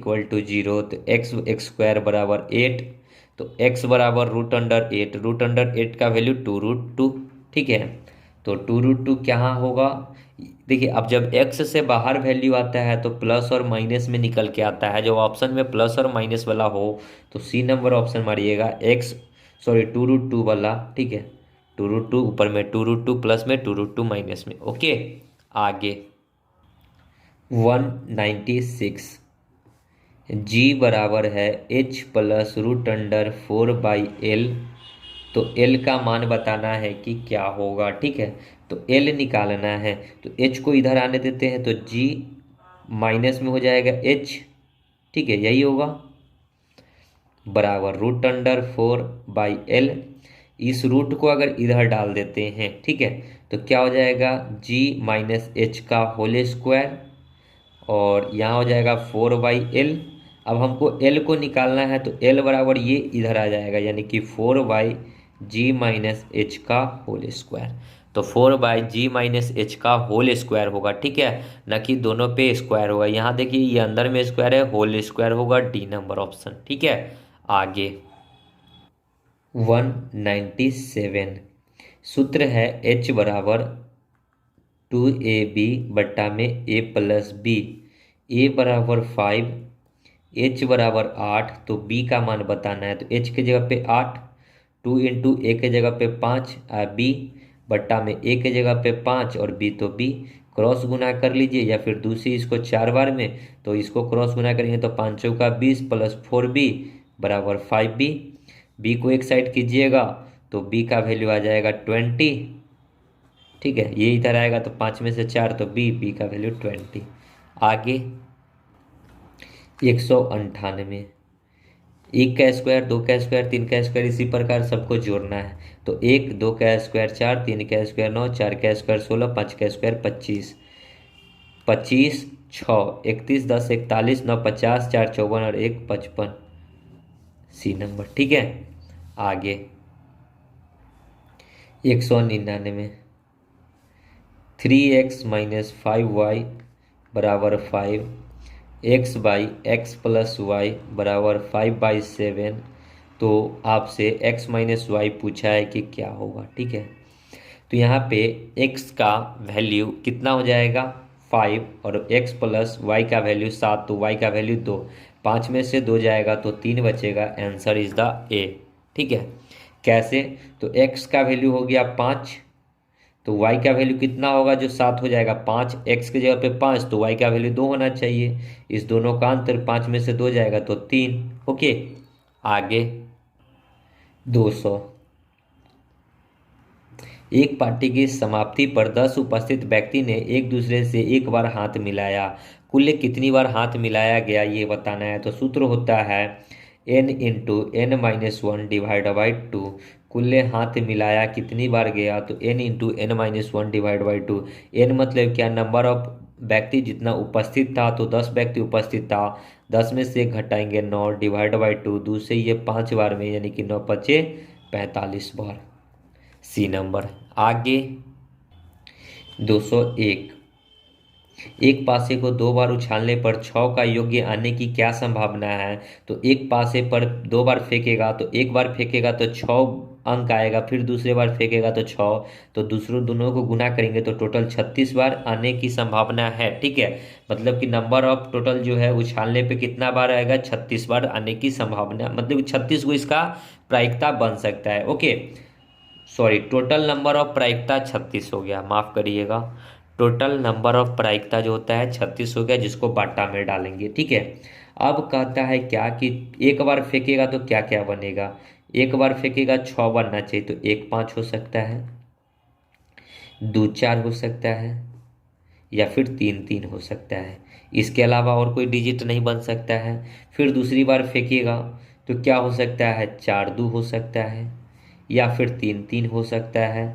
S1: = 0, तो x² बराबर 8, तो x बराबर √8, √8 का वैल्यू 2√2। ठीक है, तो 2√2 क्या होगा? देखिए, अब जब x से बाहर वैल्यू आता है तो प्लस और माइनस में निकल के आता है। जो ऑप्शन में प्लस और माइनस वाला हो तो सी नंबर ऑप्शन मारिएगा, 2√2 वाला। ठीक है, 2√2 ऊपर में 2√2 प्लस में 2√2 माइनस में। ओके, आगे 196, g बराबर है h प्लस √4/l, तो l का मान बताना है कि क्या होगा। ठीक है, तो l निकालना है, तो h को इधर आने देते हैं तो g माइनस में हो जाएगा h। ठीक है, यही होगा, बराबर √4/l। इस रूट को अगर इधर डाल देते हैं, ठीक है, तो क्या हो जाएगा, g - h का होल स्क्वायर, और यहाँ हो जाएगा 4/l। अब हमको l को निकालना है तो l बराबर ये इधर आ जाएगा, यानी कि 4/g - h का होल स्क्वायर। तो 4/g - h का होल स्क्वायर होगा। ठीक है, न कि दोनों पे स्क्वायर होगा। यहाँ देखिए, ये अंदर में स्क्वायर है, होल स्क्वायर होगा, डी नंबर ऑप्शन। ठीक है, आगे 197, सूत्र है h बराबर 2ab/a+b, a बराबर 5, h बराबर 8, तो b का मान बताना है। तो h की जगह पे 8, 2 × a के जगह पे 5, b बट्टा में a के जगह पे 5 और b तो b, क्रॉस गुना कर लीजिए, या फिर दूसरी इसको 4 बार में, तो इसको क्रॉस गुना करेंगे तो 5 चौका 20 + 4b बराबर 5b। b को एक साइड कीजिएगा तो b का वैल्यू आ जाएगा 20। ठीक है, ये इधर आएगा तो 5 में से 4 तो b का वैल्यू 20। आगे 198, 1 का स्क्वायर, 2 का स्क्वायर, 3 का स्क्वायर, इसी प्रकार सबको जोड़ना है। तो 1, 2 का स्क्वायर 4, 3 का स्क्वायर 9, 4 का स्क्वायर 16, 5 का स्क्वायर 25, 25 6 31 10 41 9 50, 4 54 और 1 55, सी नंबर। ठीक है, आगे 199, 3x - 5y बराबर 5, x/x + y बराबर 5/7, तो आपसे x - y पूछा है कि क्या होगा। ठीक है, तो यहाँ पे x का वैल्यू कितना हो जाएगा, 5, और x + y का वैल्यू 7, तो y का वैल्यू 2, 5 में से 2 जाएगा तो 3 बचेगा। आंसर इज द ए। ठीक है, कैसे? तो x का वैल्यू हो गया 5, तो y का वैल्यू कितना होगा, जो 7 हो जाएगा, 5, x की जगह पे 5, तो y का वैल्यू 2 होना चाहिए। इस दोनों का अंतर 5 में से 2 जाएगा तो 3। ओके, आगे 200, एक पार्टी की समाप्ति पर 10 उपस्थित व्यक्ति ने एक दूसरे से एक बार हाथ मिलाया। कुल कितनी बार हाथ मिलाया गया ये बताना है। तो सूत्र होता है n × n-1/2। कुल हाथ मिलाया कितनी बार गया, तो n × n-1/2। n मतलब क्या, नंबर ऑफ व्यक्ति जितना उपस्थित था, तो 10 व्यक्ति उपस्थित था, 10 में से घटाएंगे 9 /2, 2 से ये 5 बार में, यानी कि 9 × 5 = 45 बार, सी नंबर। आगे 201, एक पासे को 2 बार उछालने पर 6 का योग्य आने की क्या संभावना है। तो एक पासे पर 2 बार फेंकेगा, तो एक बार फेंकेगा तो 6 अंक आएगा, फिर दूसरे बार फेंकेगा तो 6, तो दूसरों दोनों को गुना करेंगे तो टोटल 36 बार आने की संभावना है। ठीक है, मतलब कि नंबर ऑफ टोटल जो है उछालने पे कितना बार आएगा, 36 बार आने की संभावना, मतलब 36 को इसका प्रायिकता बन सकता है। Okay, sorry, total number of प्रायिकता 36 हो गया, माफ़ करिएगा। टोटल नंबर ऑफ प्रायिकता जो होता है 36 हो गया, जिसको बाटा में डालेंगे। ठीक है, अब कहता है क्या कि एक बार फेंकेगा तो क्या क्या बनेगा। एक बार फेंकेगा 6 बनना चाहिए, तो 1 5 हो सकता है, 2 4 हो सकता है, या फिर 3 3 हो सकता है। इसके अलावा और कोई डिजिट नहीं बन सकता है। फिर दूसरी बार फेंकिएगा तो क्या हो सकता है, 4 2 हो सकता है या फिर 3 3 हो सकता है।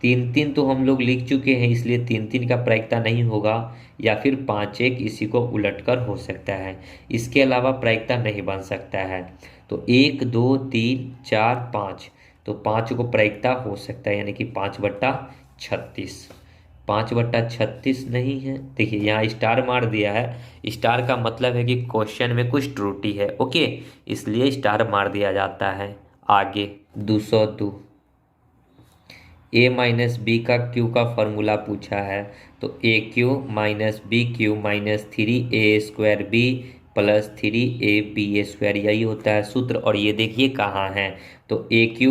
S1: 3 3 तो हम लोग लिख चुके हैं, इसलिए 3 3 का प्रायिकता नहीं होगा, या फिर 5 1 इसी को उलटकर हो सकता है। इसके अलावा प्रायिकता नहीं बन सकता है। तो 1 2 3 4 5, तो 5 को प्रायिकता हो सकता है, यानी कि 5/36। 5/36 नहीं है, देखिए यहाँ स्टार मार दिया है। स्टार का मतलब है कि क्वेश्चन में कुछ त्रुटि है, ओके, इसलिए स्टार मार दिया जाता है। आगे 202, a-b का q का फॉर्मूला पूछा है। तो AQ - BQ - 3a² b plus 3ab² यही होता है सूत्र। और ये देखिए कहाँ है, तो AQ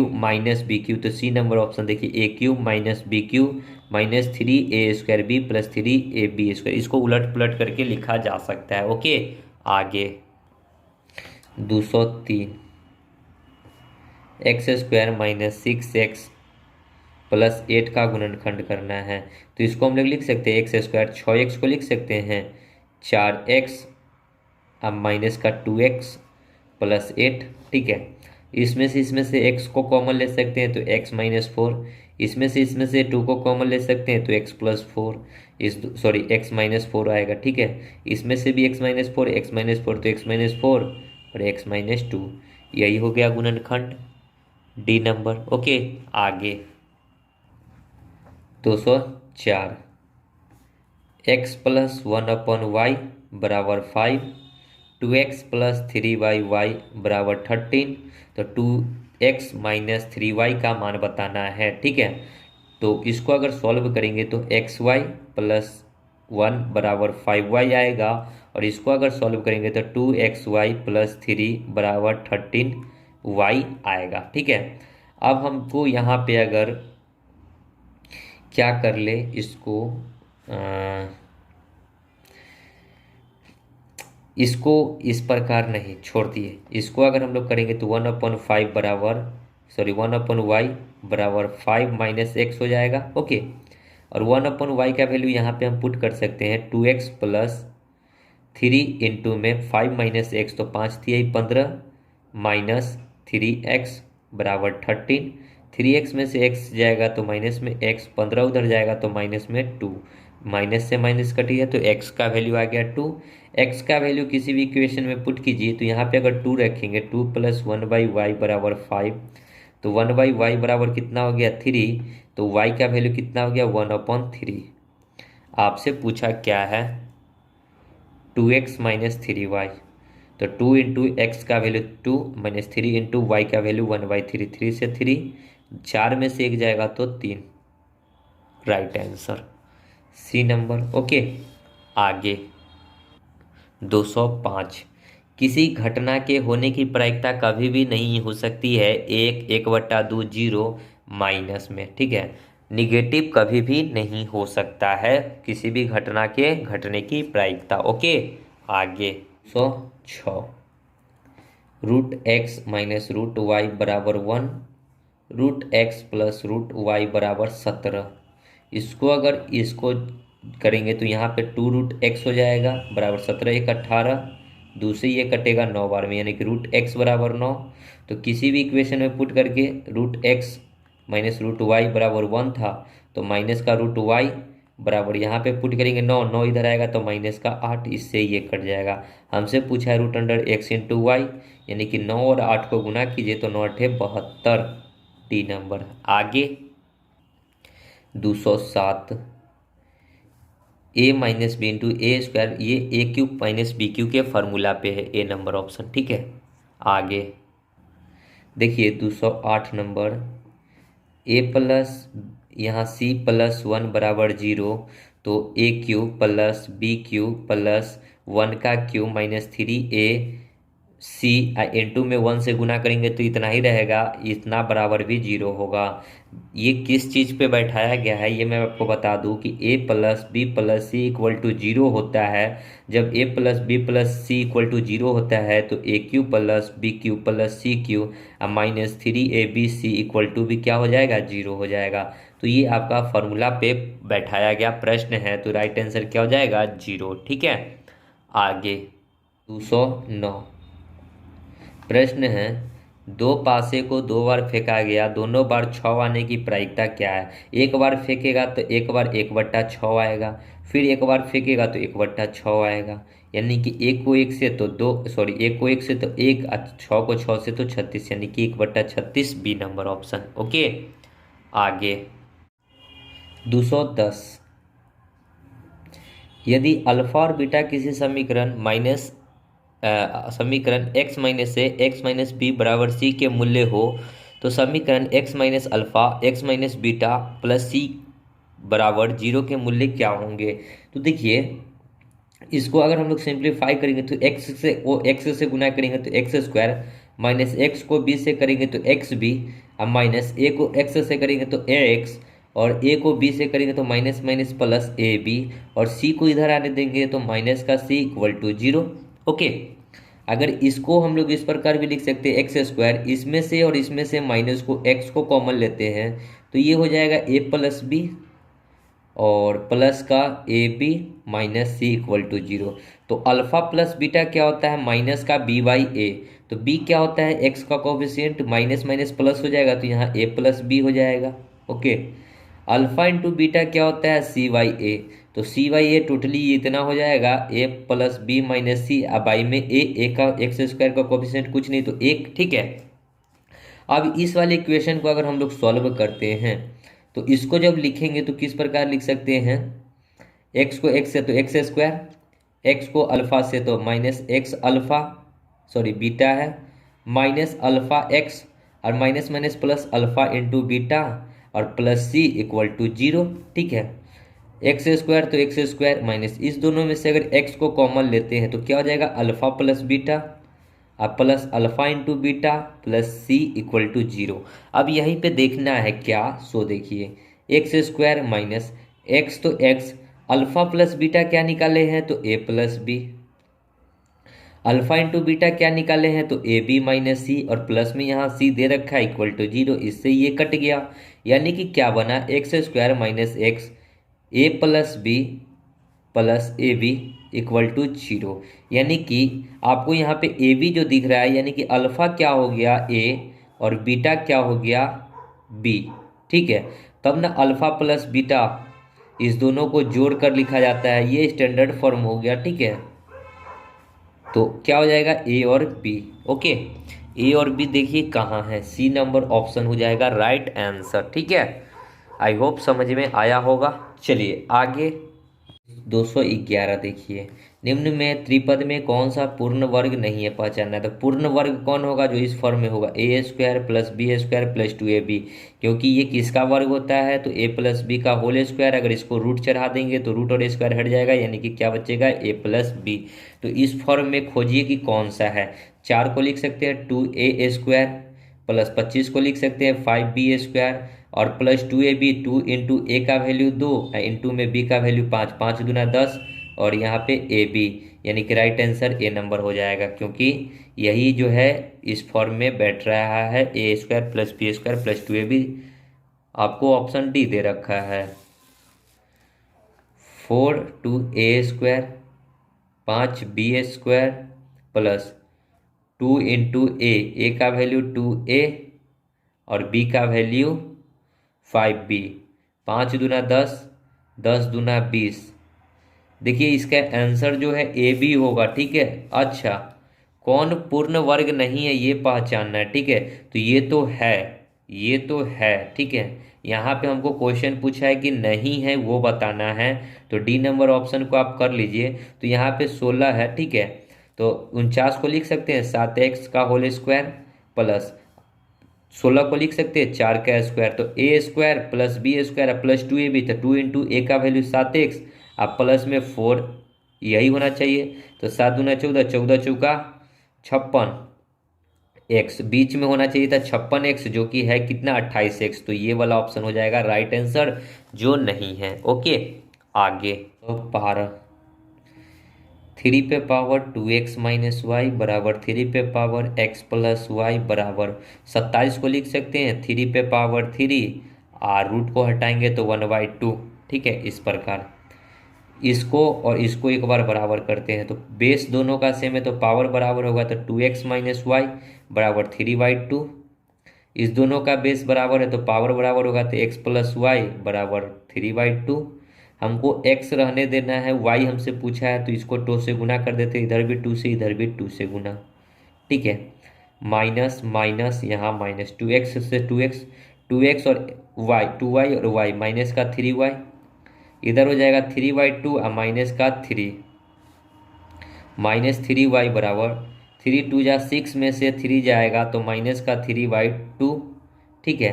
S1: - BQ, तो सी नंबर ऑप्शन देखिए, AQ - BQ - 3a² b plus 3ab², इसको उलट पुलट करके लिखा जा सकता है, ओके। आगे 203, x² - 6x प्लस 8 का गुणनखंड करना है। तो इसको हम लोग लिख सकते हैं x² 6x को लिख सकते हैं 4x, अब माइनस का 2x प्लस 8, ठीक है। इसमें से x को कॉमन ले सकते हैं तो x - 4, इसमें से 2 को कॉमन ले सकते हैं तो x + 4, x - 4 आएगा, ठीक है। इसमें से भी x - 4, तो x - 4 और x - 2, यही हो गया गुणनखंड, डी नंबर, ओके। आगे 204, x + 1/y बराबर 5, 2x + 3y बराबर 13, तो 2x - 3y का मान बताना है, ठीक है। तो इसको अगर सॉल्व करेंगे तो xy + 1 बराबर 5y आएगा, और इसको अगर सॉल्व करेंगे तो 2xy + 3 बराबर 13y आएगा, ठीक है। अब हमको यहाँ पे अगर क्या कर ले, इसको इस प्रकार नहीं छोड़ दिए, इसको अगर हम लोग करेंगे तो 1/5 बराबर 1/y बराबर 5 - x हो जाएगा, ओके। और 1/y का वैल्यू यहाँ पे हम पुट कर सकते हैं 2x + 3 इंटू में 5 - x, तो 5 3 15 माइनस 3x बराबर 13, 3x में से x जाएगा तो माइनस में x, 15 उधर जाएगा तो माइनस में 2, माइनस से माइनस कट गया तो x का वैल्यू आ गया 2। x का वैल्यू किसी भी इक्वेशन में पुट कीजिए, तो यहाँ पे अगर 2 रखेंगे, 2 + 1/y बराबर 5, तो 1/y बराबर कितना हो गया 3, तो y का वैल्यू कितना हो गया 1/3। आपसे पूछा क्या है, 2x - 3y, तो 2 इंटू एक्स का वैल्यू 2 - 3 इंटू वाई का वैल्यू 1/3, 3 से 3, 4 में से 1 जाएगा तो 3, right answer c number, okay. आगे 205, किसी घटना के होने की प्रायिकता कभी भी नहीं हो सकती है 1/2 0 माइनस में, ठीक है। निगेटिव कभी भी नहीं हो सकता है किसी भी घटना के घटने की प्रायिकता, ओके। आगे 106, √x - √y बराबर 1, √x + √y बराबर 17। इसको करेंगे तो यहाँ पे 2√x हो जाएगा बराबर 17 1 18, दूसरे ये कटेगा 9 बार में, यानी कि √x बराबर 9। तो किसी भी इक्वेशन में पुट करके √x - √y बराबर 1 था, तो माइनस का √y बराबर यहाँ पे पुट करेंगे 9, 9 इधर आएगा तो माइनस का 8, इससे ये कट जाएगा। हमसे पूछा है √x × y, यानी कि 9 और 8 को गुना कीजिए तो 9 8 72, डी नंबर। आगे 207, a - b × a², ये AQ - BQ के फार्मूला पे है, ए नंबर ऑप्शन, ठीक है। आगे देखिए 208 नंबर, a प्लस यहाँ c+1 बराबर 0, तो AQ + BQ + 1 का क्यूब - 3a² सी इंटू में 1 से गुना करेंगे तो इतना ही रहेगा, इतना बराबर भी 0 होगा। ये किस चीज़ पे बैठाया गया है ये मैं आपको बता दूं कि a plus b plus c equal to 0 होता है। जब a plus b plus c equal to 0 होता है तो a cube plus b cube plus c cube minus 3ab equal to भी क्या हो जाएगा, 0 हो जाएगा। तो ये आपका फॉर्मूला पे बैठाया गया प्रश्न है, तो राइट आंसर क्या हो जाएगा, 0। ठीक है, आगे 209 प्रश्न है, दो पासे को 2 बार फेंका गया, दोनों बार 6 आने की प्रायिकता क्या है। एक बार फेंकेगा तो एक बार 1/6 आएगा, फिर एक बार फेंकेगा तो 1/6 आएगा। यानी कि एक को एक से तो दो, सॉरी एक को एक से तो एक, 6 को 6 से तो 36, यानी कि 1/36 बी नंबर ऑप्शन। ओके, आगे 210 यदि अल्फा और बीटा किसी समीकरण x माइनस ए एक्स माइनस बी बराबर सी के मूल्य हो, तो समीकरण x minus alpha x minus beta plus सी बराबर 0 के मूल्य क्या होंगे। तो देखिए, इसको अगर हम लोग सिंप्लीफाई करेंगे तो x से गुना करेंगे तो एक्स स्क्वायर, माइनस एक्स को b से करेंगे तो एक्स बी, अब माइनस ए को x से करेंगे तो ए एक्स, और a को b से करेंगे तो minus minus plus a b, और c को इधर आने देंगे तो माइनस का c इक्वल टू 0। ओके, अगर इसको हम लोग इस प्रकार भी लिख सकते हैं एक्स स्क्वायर, इसमें से और इसमें से माइनस को x को कॉमन लेते हैं तो ये हो जाएगा a प्लस बी और प्लस का a b minus c equal to 0। तो अल्फा प्लस बीटा क्या होता है, माइनस का बी बाई ए, तो बी क्या होता है, एक्स का कोफिशिएंट, माइनस माइनस प्लस हो जाएगा तो यहाँ ए प्लस बी हो जाएगा। ओके, अल्फा इंटू बीटा क्या होता है, सी बाई ए, तो सी बाई ए टोटली इतना हो जाएगा ए प्लस बी माइनस सी, अब बाई में ए का एक्स स्क्वायर का कोफिशिएंट कुछ नहीं तो 1। ठीक है, अब इस वाले इक्वेशन को अगर हम लोग सॉल्व करते हैं तो इसको जब लिखेंगे तो किस प्रकार लिख सकते हैं, एक्स को एक्स से तो एक्स स्क्वायर, एक्स को अल्फा से तो minus x alpha, sorry beta है, माइनस अल्फा एक्स, और minus minus plus alpha into beta, और प्लस सी इक्वल टू 0। ठीक है, एक्स स्क्वायर तो एक्स स्क्वायर माइनस इस दोनों में से अगर एक्स को कॉमन लेते हैं तो क्या हो जाएगा, अल्फा प्लस बीटा, अब plus alpha into beta plus c equal to 0। अब यहीं पे देखना है क्या, सो देखिए एक्स स्क्वायर माइनस एक्स तो एक्स, अल्फा प्लस बीटा क्या निकाले हैं तो a plus b, alpha into beta क्या निकाले हैं तो ए बी माइनस सी, और प्लस में यहाँ सी दे रखा है इक्वल टू 0, इससे ये कट गया। यानी कि क्या बना, x square minus x a plus b plus a b equal to 0। यानी कि आपको यहाँ पे ए बी जो दिख रहा है, यानी कि अल्फा क्या हो गया ए और बीटा क्या हो गया बी। ठीक है, तब ना अल्फा प्लस बीटा इस दोनों को जोड़ कर लिखा जाता है, ये स्टैंडर्ड फॉर्म हो गया। ठीक है, तो क्या हो जाएगा ए और बी। ओके, ए और बी देखिए कहाँ है, सी नंबर ऑप्शन हो जाएगा राइट आंसर। ठीक है, आई होप समझ में आया होगा। चलिए आगे 211 देखिए, निम्न में त्रिपद में कौन सा पूर्ण वर्ग नहीं है, पहचानना है। तो पूर्ण वर्ग कौन होगा, जो इस फॉर्म में होगा, a square plus b square plus 2ab, क्योंकि ये किसका वर्ग होता है तो ए प्लस बी का होल स्क्वायर, अगर इसको रूट चढ़ा देंगे तो रूट और स्क्वायर हट जाएगा, यानी कि क्या बचेगा, ए प्लस बी। तो इस फॉर्म में खोजिए कि कौन सा है। 4 को लिख सकते हैं 2a स्क्वायर, प्लस 25 को लिख सकते हैं 5b स्क्वायर, और प्लस 2ab, 2 इंटू ए का वैल्यू 2 इंटू में बी का वैल्यू 5, 5 दूना 10, और यहाँ पे ए बी, यानी कि राइट आंसर ए नंबर हो जाएगा, क्योंकि यही जो है इस फॉर्म में बैठ रहा है, a square plus b square plus 2ab। आपको ऑप्शन डी दे रखा है 4 2a square 5b square plus 2 into a का वैल्यू 2a और बी का वैल्यू 5b, 5 दूना 10, 10 दूना 20। देखिए इसका आंसर जो है ए बी होगा। ठीक है, अच्छा कौन पूर्ण वर्ग नहीं है ये पहचानना है। ठीक है, तो ये तो है, ये तो है। ठीक है, यहाँ पे हमको क्वेश्चन पूछा है कि नहीं है वो बताना है, तो डी नंबर ऑप्शन को आप कर लीजिए। तो यहाँ पे 16 है। ठीक है, तो 49 को लिख सकते हैं 7x का होल स्क्वायर, प्लस 16 को लिख सकते हैं 4 का स्क्वायर, तो a square plus b square plus 2ab, तो 2 इंटू ए का वैल्यू 7x, अब प्लस में 4, यही होना चाहिए। तो 7 दूना 14, 14 चौका 56x बीच में होना चाहिए था 56x, जो कि है कितना 28x, तो ये वाला ऑप्शन हो जाएगा राइट आंसर जो नहीं है। ओके आगे तो 12 3 पे पावर 2x माइनस वाई बराबर 3 पे पावर x प्लस वाई बराबर 27 को लिख सकते हैं 3 पे पावर 3 और रूट को हटाएंगे तो 1/2। ठीक है, इस प्रकार इसको और इसको एक बार बराबर करते हैं तो बेस दोनों का सेम है तो पावर बराबर होगा तो 2x माइनस वाई बराबर 3/2। इस दोनों का बेस बराबर है तो पावर बराबर होगा तो x प्लस वाई बराबर 3/2। हमको x रहने देना है, y हमसे पूछा है तो इसको 2 से गुना कर देते, इधर भी 2 से इधर भी 2 से गुना। ठीक है, माइनस माइनस यहाँ माइनस 2x से 2x और y 2y और y माइनस का 3y, इधर हो जाएगा 3/2 और माइनस का 3 माइनस 3y बराबर 3 2 जा 6 में से 3 जाएगा तो माइनस का 3/2। ठीक है,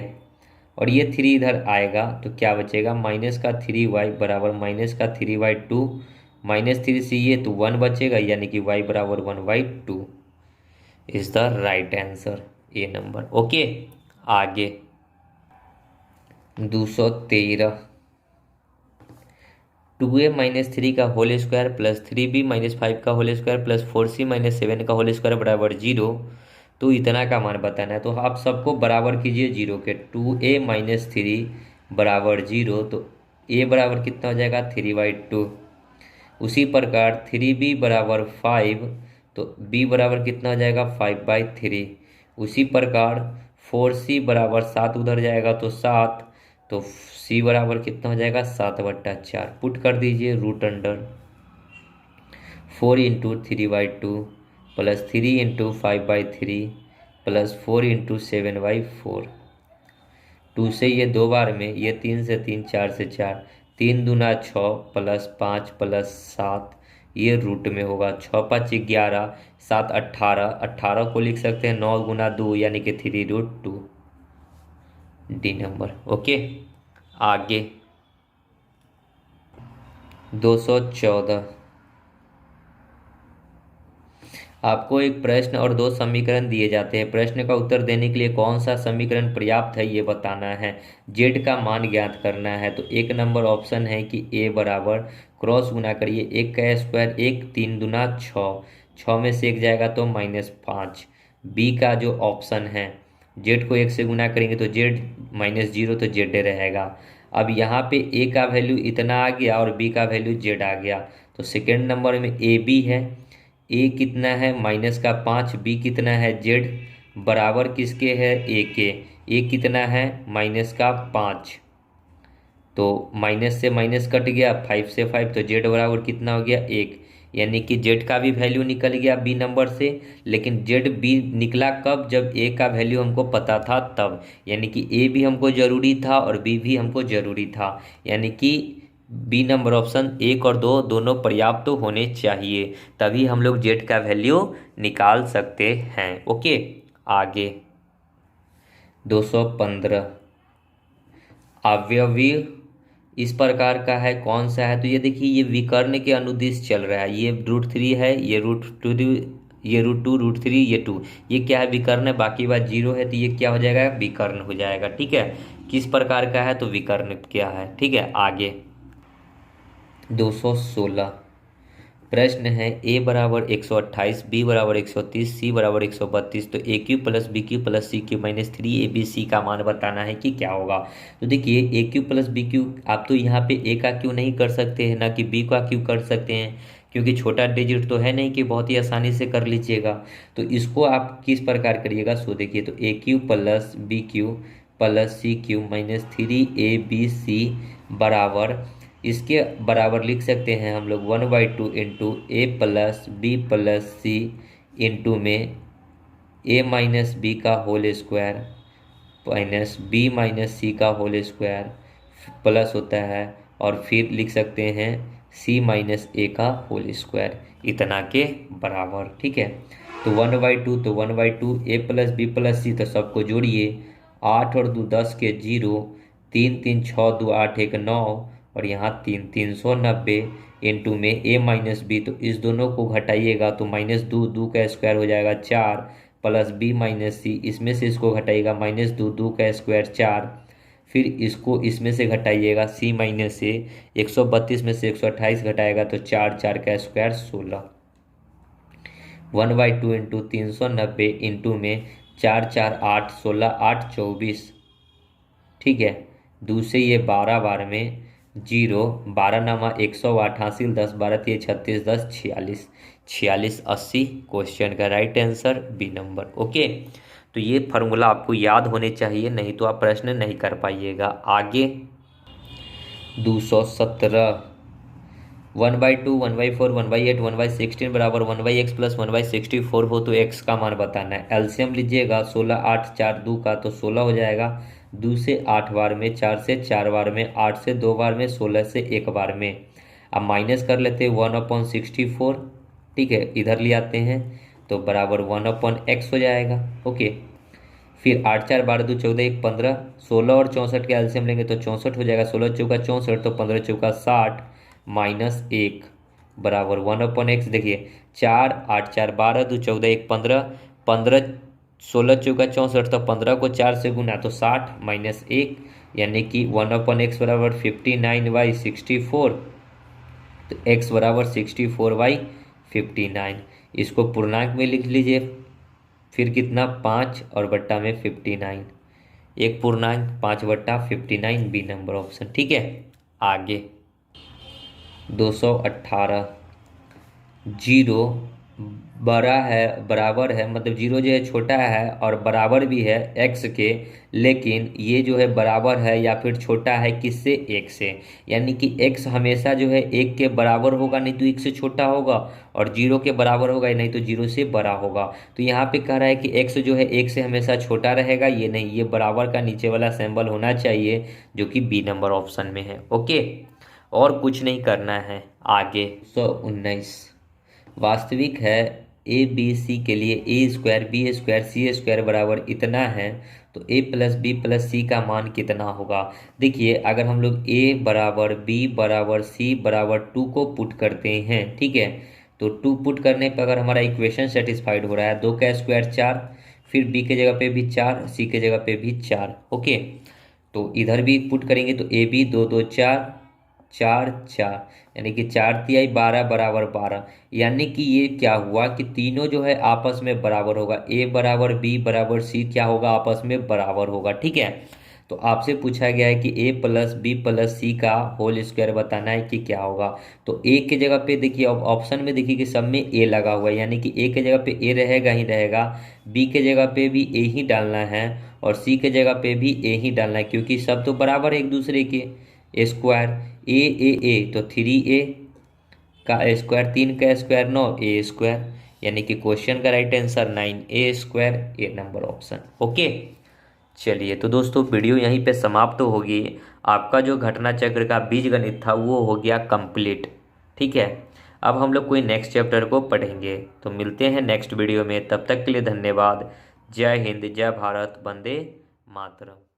S1: और ये 3 इधर आएगा तो क्या बचेगा माइनस का 3y बराबर माइनस का 3/2 माइनस 3 से ये तो 1 बचेगा, यानी कि y बराबर 1/2 is the right answer A number. Okay आगे 213 2a माइनस 3 का whole square plus 3b minus 5 का whole square plus 4c minus 7 का होल स्क्वायर बराबर 0, तो इतना का मान बताना है। तो आप सबको बराबर कीजिए 0 के। 2a माइनस 3 बराबर 0 तो a बराबर कितना हो जाएगा 3/2। उसी प्रकार 3b बराबर 5 तो b बराबर कितना हो जाएगा 5/3। उसी प्रकार 4c बराबर 7 उधर जाएगा तो 7, तो c बराबर कितना हो जाएगा 7/4। पुट कर दीजिए रूट अंडर 4 इंटू 3/2 प्लस 3 इंटू 5/3 प्लस 4 इंटू 7/4। 2 से ये 2 बार में, ये 3 से 3 4 से 4 3 दूना 6 प्लस 5 प्लस 7, ये रूट में होगा 6 5 11 7 18, 18 को लिख सकते हैं 9 गुना 2 यानी कि 3√2 डी नंबर। ओके आगे 214 आपको एक प्रश्न और 2 समीकरण दिए जाते हैं। प्रश्न का उत्तर देने के लिए कौन सा समीकरण पर्याप्त है ये बताना है, जेड का मान ज्ञात करना है। तो 1 नंबर ऑप्शन है कि ए बराबर क्रॉस गुना करिए 1 का स्क्वायर 1 3 दूना 6, 6 में से 1 जाएगा तो -5। बी का जो ऑप्शन है जेड को 1 से गुना करेंगे तो जेड -0 तो जेड रहेगा। अब यहाँ पे ए का वैल्यू इतना आ गया और बी का वैल्यू जेड आ गया, तो सेकेंड नंबर में ए बी है। ए कितना है -5, बी कितना है जेड, बराबर किसके है ए के। ए कितना है -5, तो माइनस से माइनस कट गया 5 से 5, तो जेड बराबर कितना हो गया 1, यानी कि जेड का भी वैल्यू निकल गया बी नंबर से। लेकिन जेड बी निकला कब, जब ए का वैल्यू हमको पता था तब, यानी कि ए भी हमको ज़रूरी था और बी भी हमको ज़रूरी था, यानी कि बी नंबर ऑप्शन 1 और 2 दोनों पर्याप्त तो होने चाहिए, तभी हम लोग जेड का वैल्यू निकाल सकते हैं। ओके आगे 215 अवयवी इस प्रकार का है, कौन सा है, तो ये देखिए ये विकर्ण के अनुदिश चल रहा है। ये √3 है, ये √2, ये √2 √3 ये 2, ये क्या है विकर्ण है, बाकी बात 0 है, तो ये क्या हो जाएगा विकर्ण हो जाएगा। ठीक है, किस प्रकार का है तो विकर्ण क्या है। ठीक है आगे 216 प्रश्न है ए बराबर 128 बी बराबर 130 सी बराबर 132, तो a cube plus b cube plus c cube minus 3abc का मान बताना है कि क्या होगा। तो देखिए ए क्यू प्लस बी क्यू, आप तो यहाँ पे ए का क्यू नहीं कर सकते हैं, ना कि बी का क्यू कर सकते हैं, क्योंकि छोटा डिजिट तो है नहीं कि बहुत ही आसानी से कर लीजिएगा। तो इसको आप किस प्रकार करिएगा, सो देखिए तो a cube plus b cube plus c cube minus 3abc बराबर, इसके बराबर लिख सकते हैं हम लोग 1/2 into a plus b plus c into में ए माइनस बी का whole square minus b minus c का होल स्क्वायर प्लस होता है, और फिर लिख सकते हैं सी माइनस ए का होल स्क्वायर इतना के बराबर। ठीक है, तो 1/2 तो 1/2 ए प्लस बी प्लस सी, तो सबको जोड़िए 8 और 2 10 के 0, 3 3 6 2 8 1 9 और यहाँ 390 इंटू में a माइनस बी, तो इस दोनों को घटाइएगा तो -2, 2 का स्क्वायर हो जाएगा 4, प्लस b माइनस सी, इसमें से इसको घटाइएगा -2, 2 का स्क्वायर 4, फिर इसको इसमें से घटाइएगा c माइनस ए, 132 में से 128 घटाएगा तो 4, 4 का स्क्वायर 16, 1/2 इंटू 390 इंटू में 4, 4 8, 16, 8 24, ठीक है। 2 से ये 12 बार में 0, 12 नामा 188, 10 12 3 36, 10 46, 46 80 क्वेश्चन का right answer b number. Okay, तो ये फार्मूला आपको याद होने चाहिए, नहीं तो आप प्रश्न नहीं कर पाइएगा। आगे 217, 1/2, 1/4, 1/8, 1/16 बराबर 1/x प्लस 1/64 हो तो x का मान बताना है। एलसीएम लीजिएगा 16, 8, 4 2 का तो 16 हो जाएगा, 2 से 8 बार में, 4 से 4 बार में, 8 से 2 बार में, 16 से 1 बार में। अब माइनस कर लेते हैं 1/64, ठीक है, इधर ले आते हैं तो बराबर 1/x हो जाएगा। ओके, फिर 8 4 12 2 14 1 15, 16 और 64 के एलसीएम लेंगे तो 64 हो जाएगा, 16 चौका 64 तो 15 चौका 60 माइनस 1 बराबर 1/x। देखिए 4 8 4 12 2 14 1 15, 15 16 चौका 64 तो 15 को 4 से गुना तो 60 माइनस 1, यानी कि 1/x बराबर 59/64, तो x बराबर 64/59। इसको पूर्णांक में लिख लीजिए, फिर कितना 5 और बट्टा में 59, एक पूर्णांक 5/59 बी नंबर ऑप्शन, ठीक है। आगे 218, 0 बड़ा है बराबर है, मतलब 0 जो है छोटा है और बराबर भी है x के, लेकिन ये जो है बराबर है या फिर छोटा है किससे, 1 से, यानी कि x हमेशा जो है 1 के बराबर होगा, नहीं तो 1 से छोटा होगा, और 0 के बराबर होगा नहीं तो 0 से बड़ा होगा। तो यहाँ पे कह रहा है कि x जो है 1 से हमेशा छोटा रहेगा, ये नहीं, ये बराबर का नीचे वाला सिंबल होना चाहिए, जो कि बी नंबर ऑप्शन में है। ओके, और कुछ नहीं करना है। आगे 119, वास्तविक है ए बी सी के लिए ए स्क्वायर बी स्क्वायर सी स्क्वायर बराबर इतना है, तो ए प्लस बी प्लस सी का मान कितना होगा। देखिए अगर हम लोग ए बराबर बी बराबर सी बराबर 2 को पुट करते हैं, ठीक है, तो 2 पुट करने पर अगर हमारा इक्वेशन सेटिस्फाइड हो रहा है, 2 का स्क्वायर 4, फिर बी के जगह पे भी 4, सी के जगह पे भी 4। ओके, तो इधर भी पुट करेंगे तो ए बी 2 2 4 4 4, यानी कि 4 तिहाई 12 बराबर 12, यानी कि ये क्या हुआ कि तीनों जो है आपस में बराबर होगा, ए बराबर बी बराबर सी क्या होगा, आपस में बराबर होगा, ठीक है। तो आपसे पूछा गया है कि ए प्लस बी प्लस सी का होल स्क्वायर बताना है कि क्या होगा। तो ए के जगह पे देखिए, अब ऑप्शन में देखिए कि सब में ए लगा हुआ है, यानी कि ए के जगह पे ए रहेगा ही रहेगा, बी के जगह पे भी ए ही डालना है, और सी के जगह पे भी ए ही डालना है, क्योंकि सब तो बराबर है एक दूसरे के। स्क्वायर ए तो 3a का स्क्वायर, 3 का स्क्वायर 9a स्क्वायर, यानी कि क्वेश्चन का राइट आंसर 9a स्क्वायर, ए नंबर ऑप्शन। ओके, चलिए तो दोस्तों वीडियो यहीं पे समाप्त होगी। आपका जो घटना चक्र का बीजगणित था वो हो गया कंप्लीट, ठीक है। अब हम लोग कोई नेक्स्ट चैप्टर को पढ़ेंगे, तो मिलते हैं नेक्स्ट वीडियो में, तब तक के लिए धन्यवाद। जय हिंद, जय भारत, वंदे मातरम।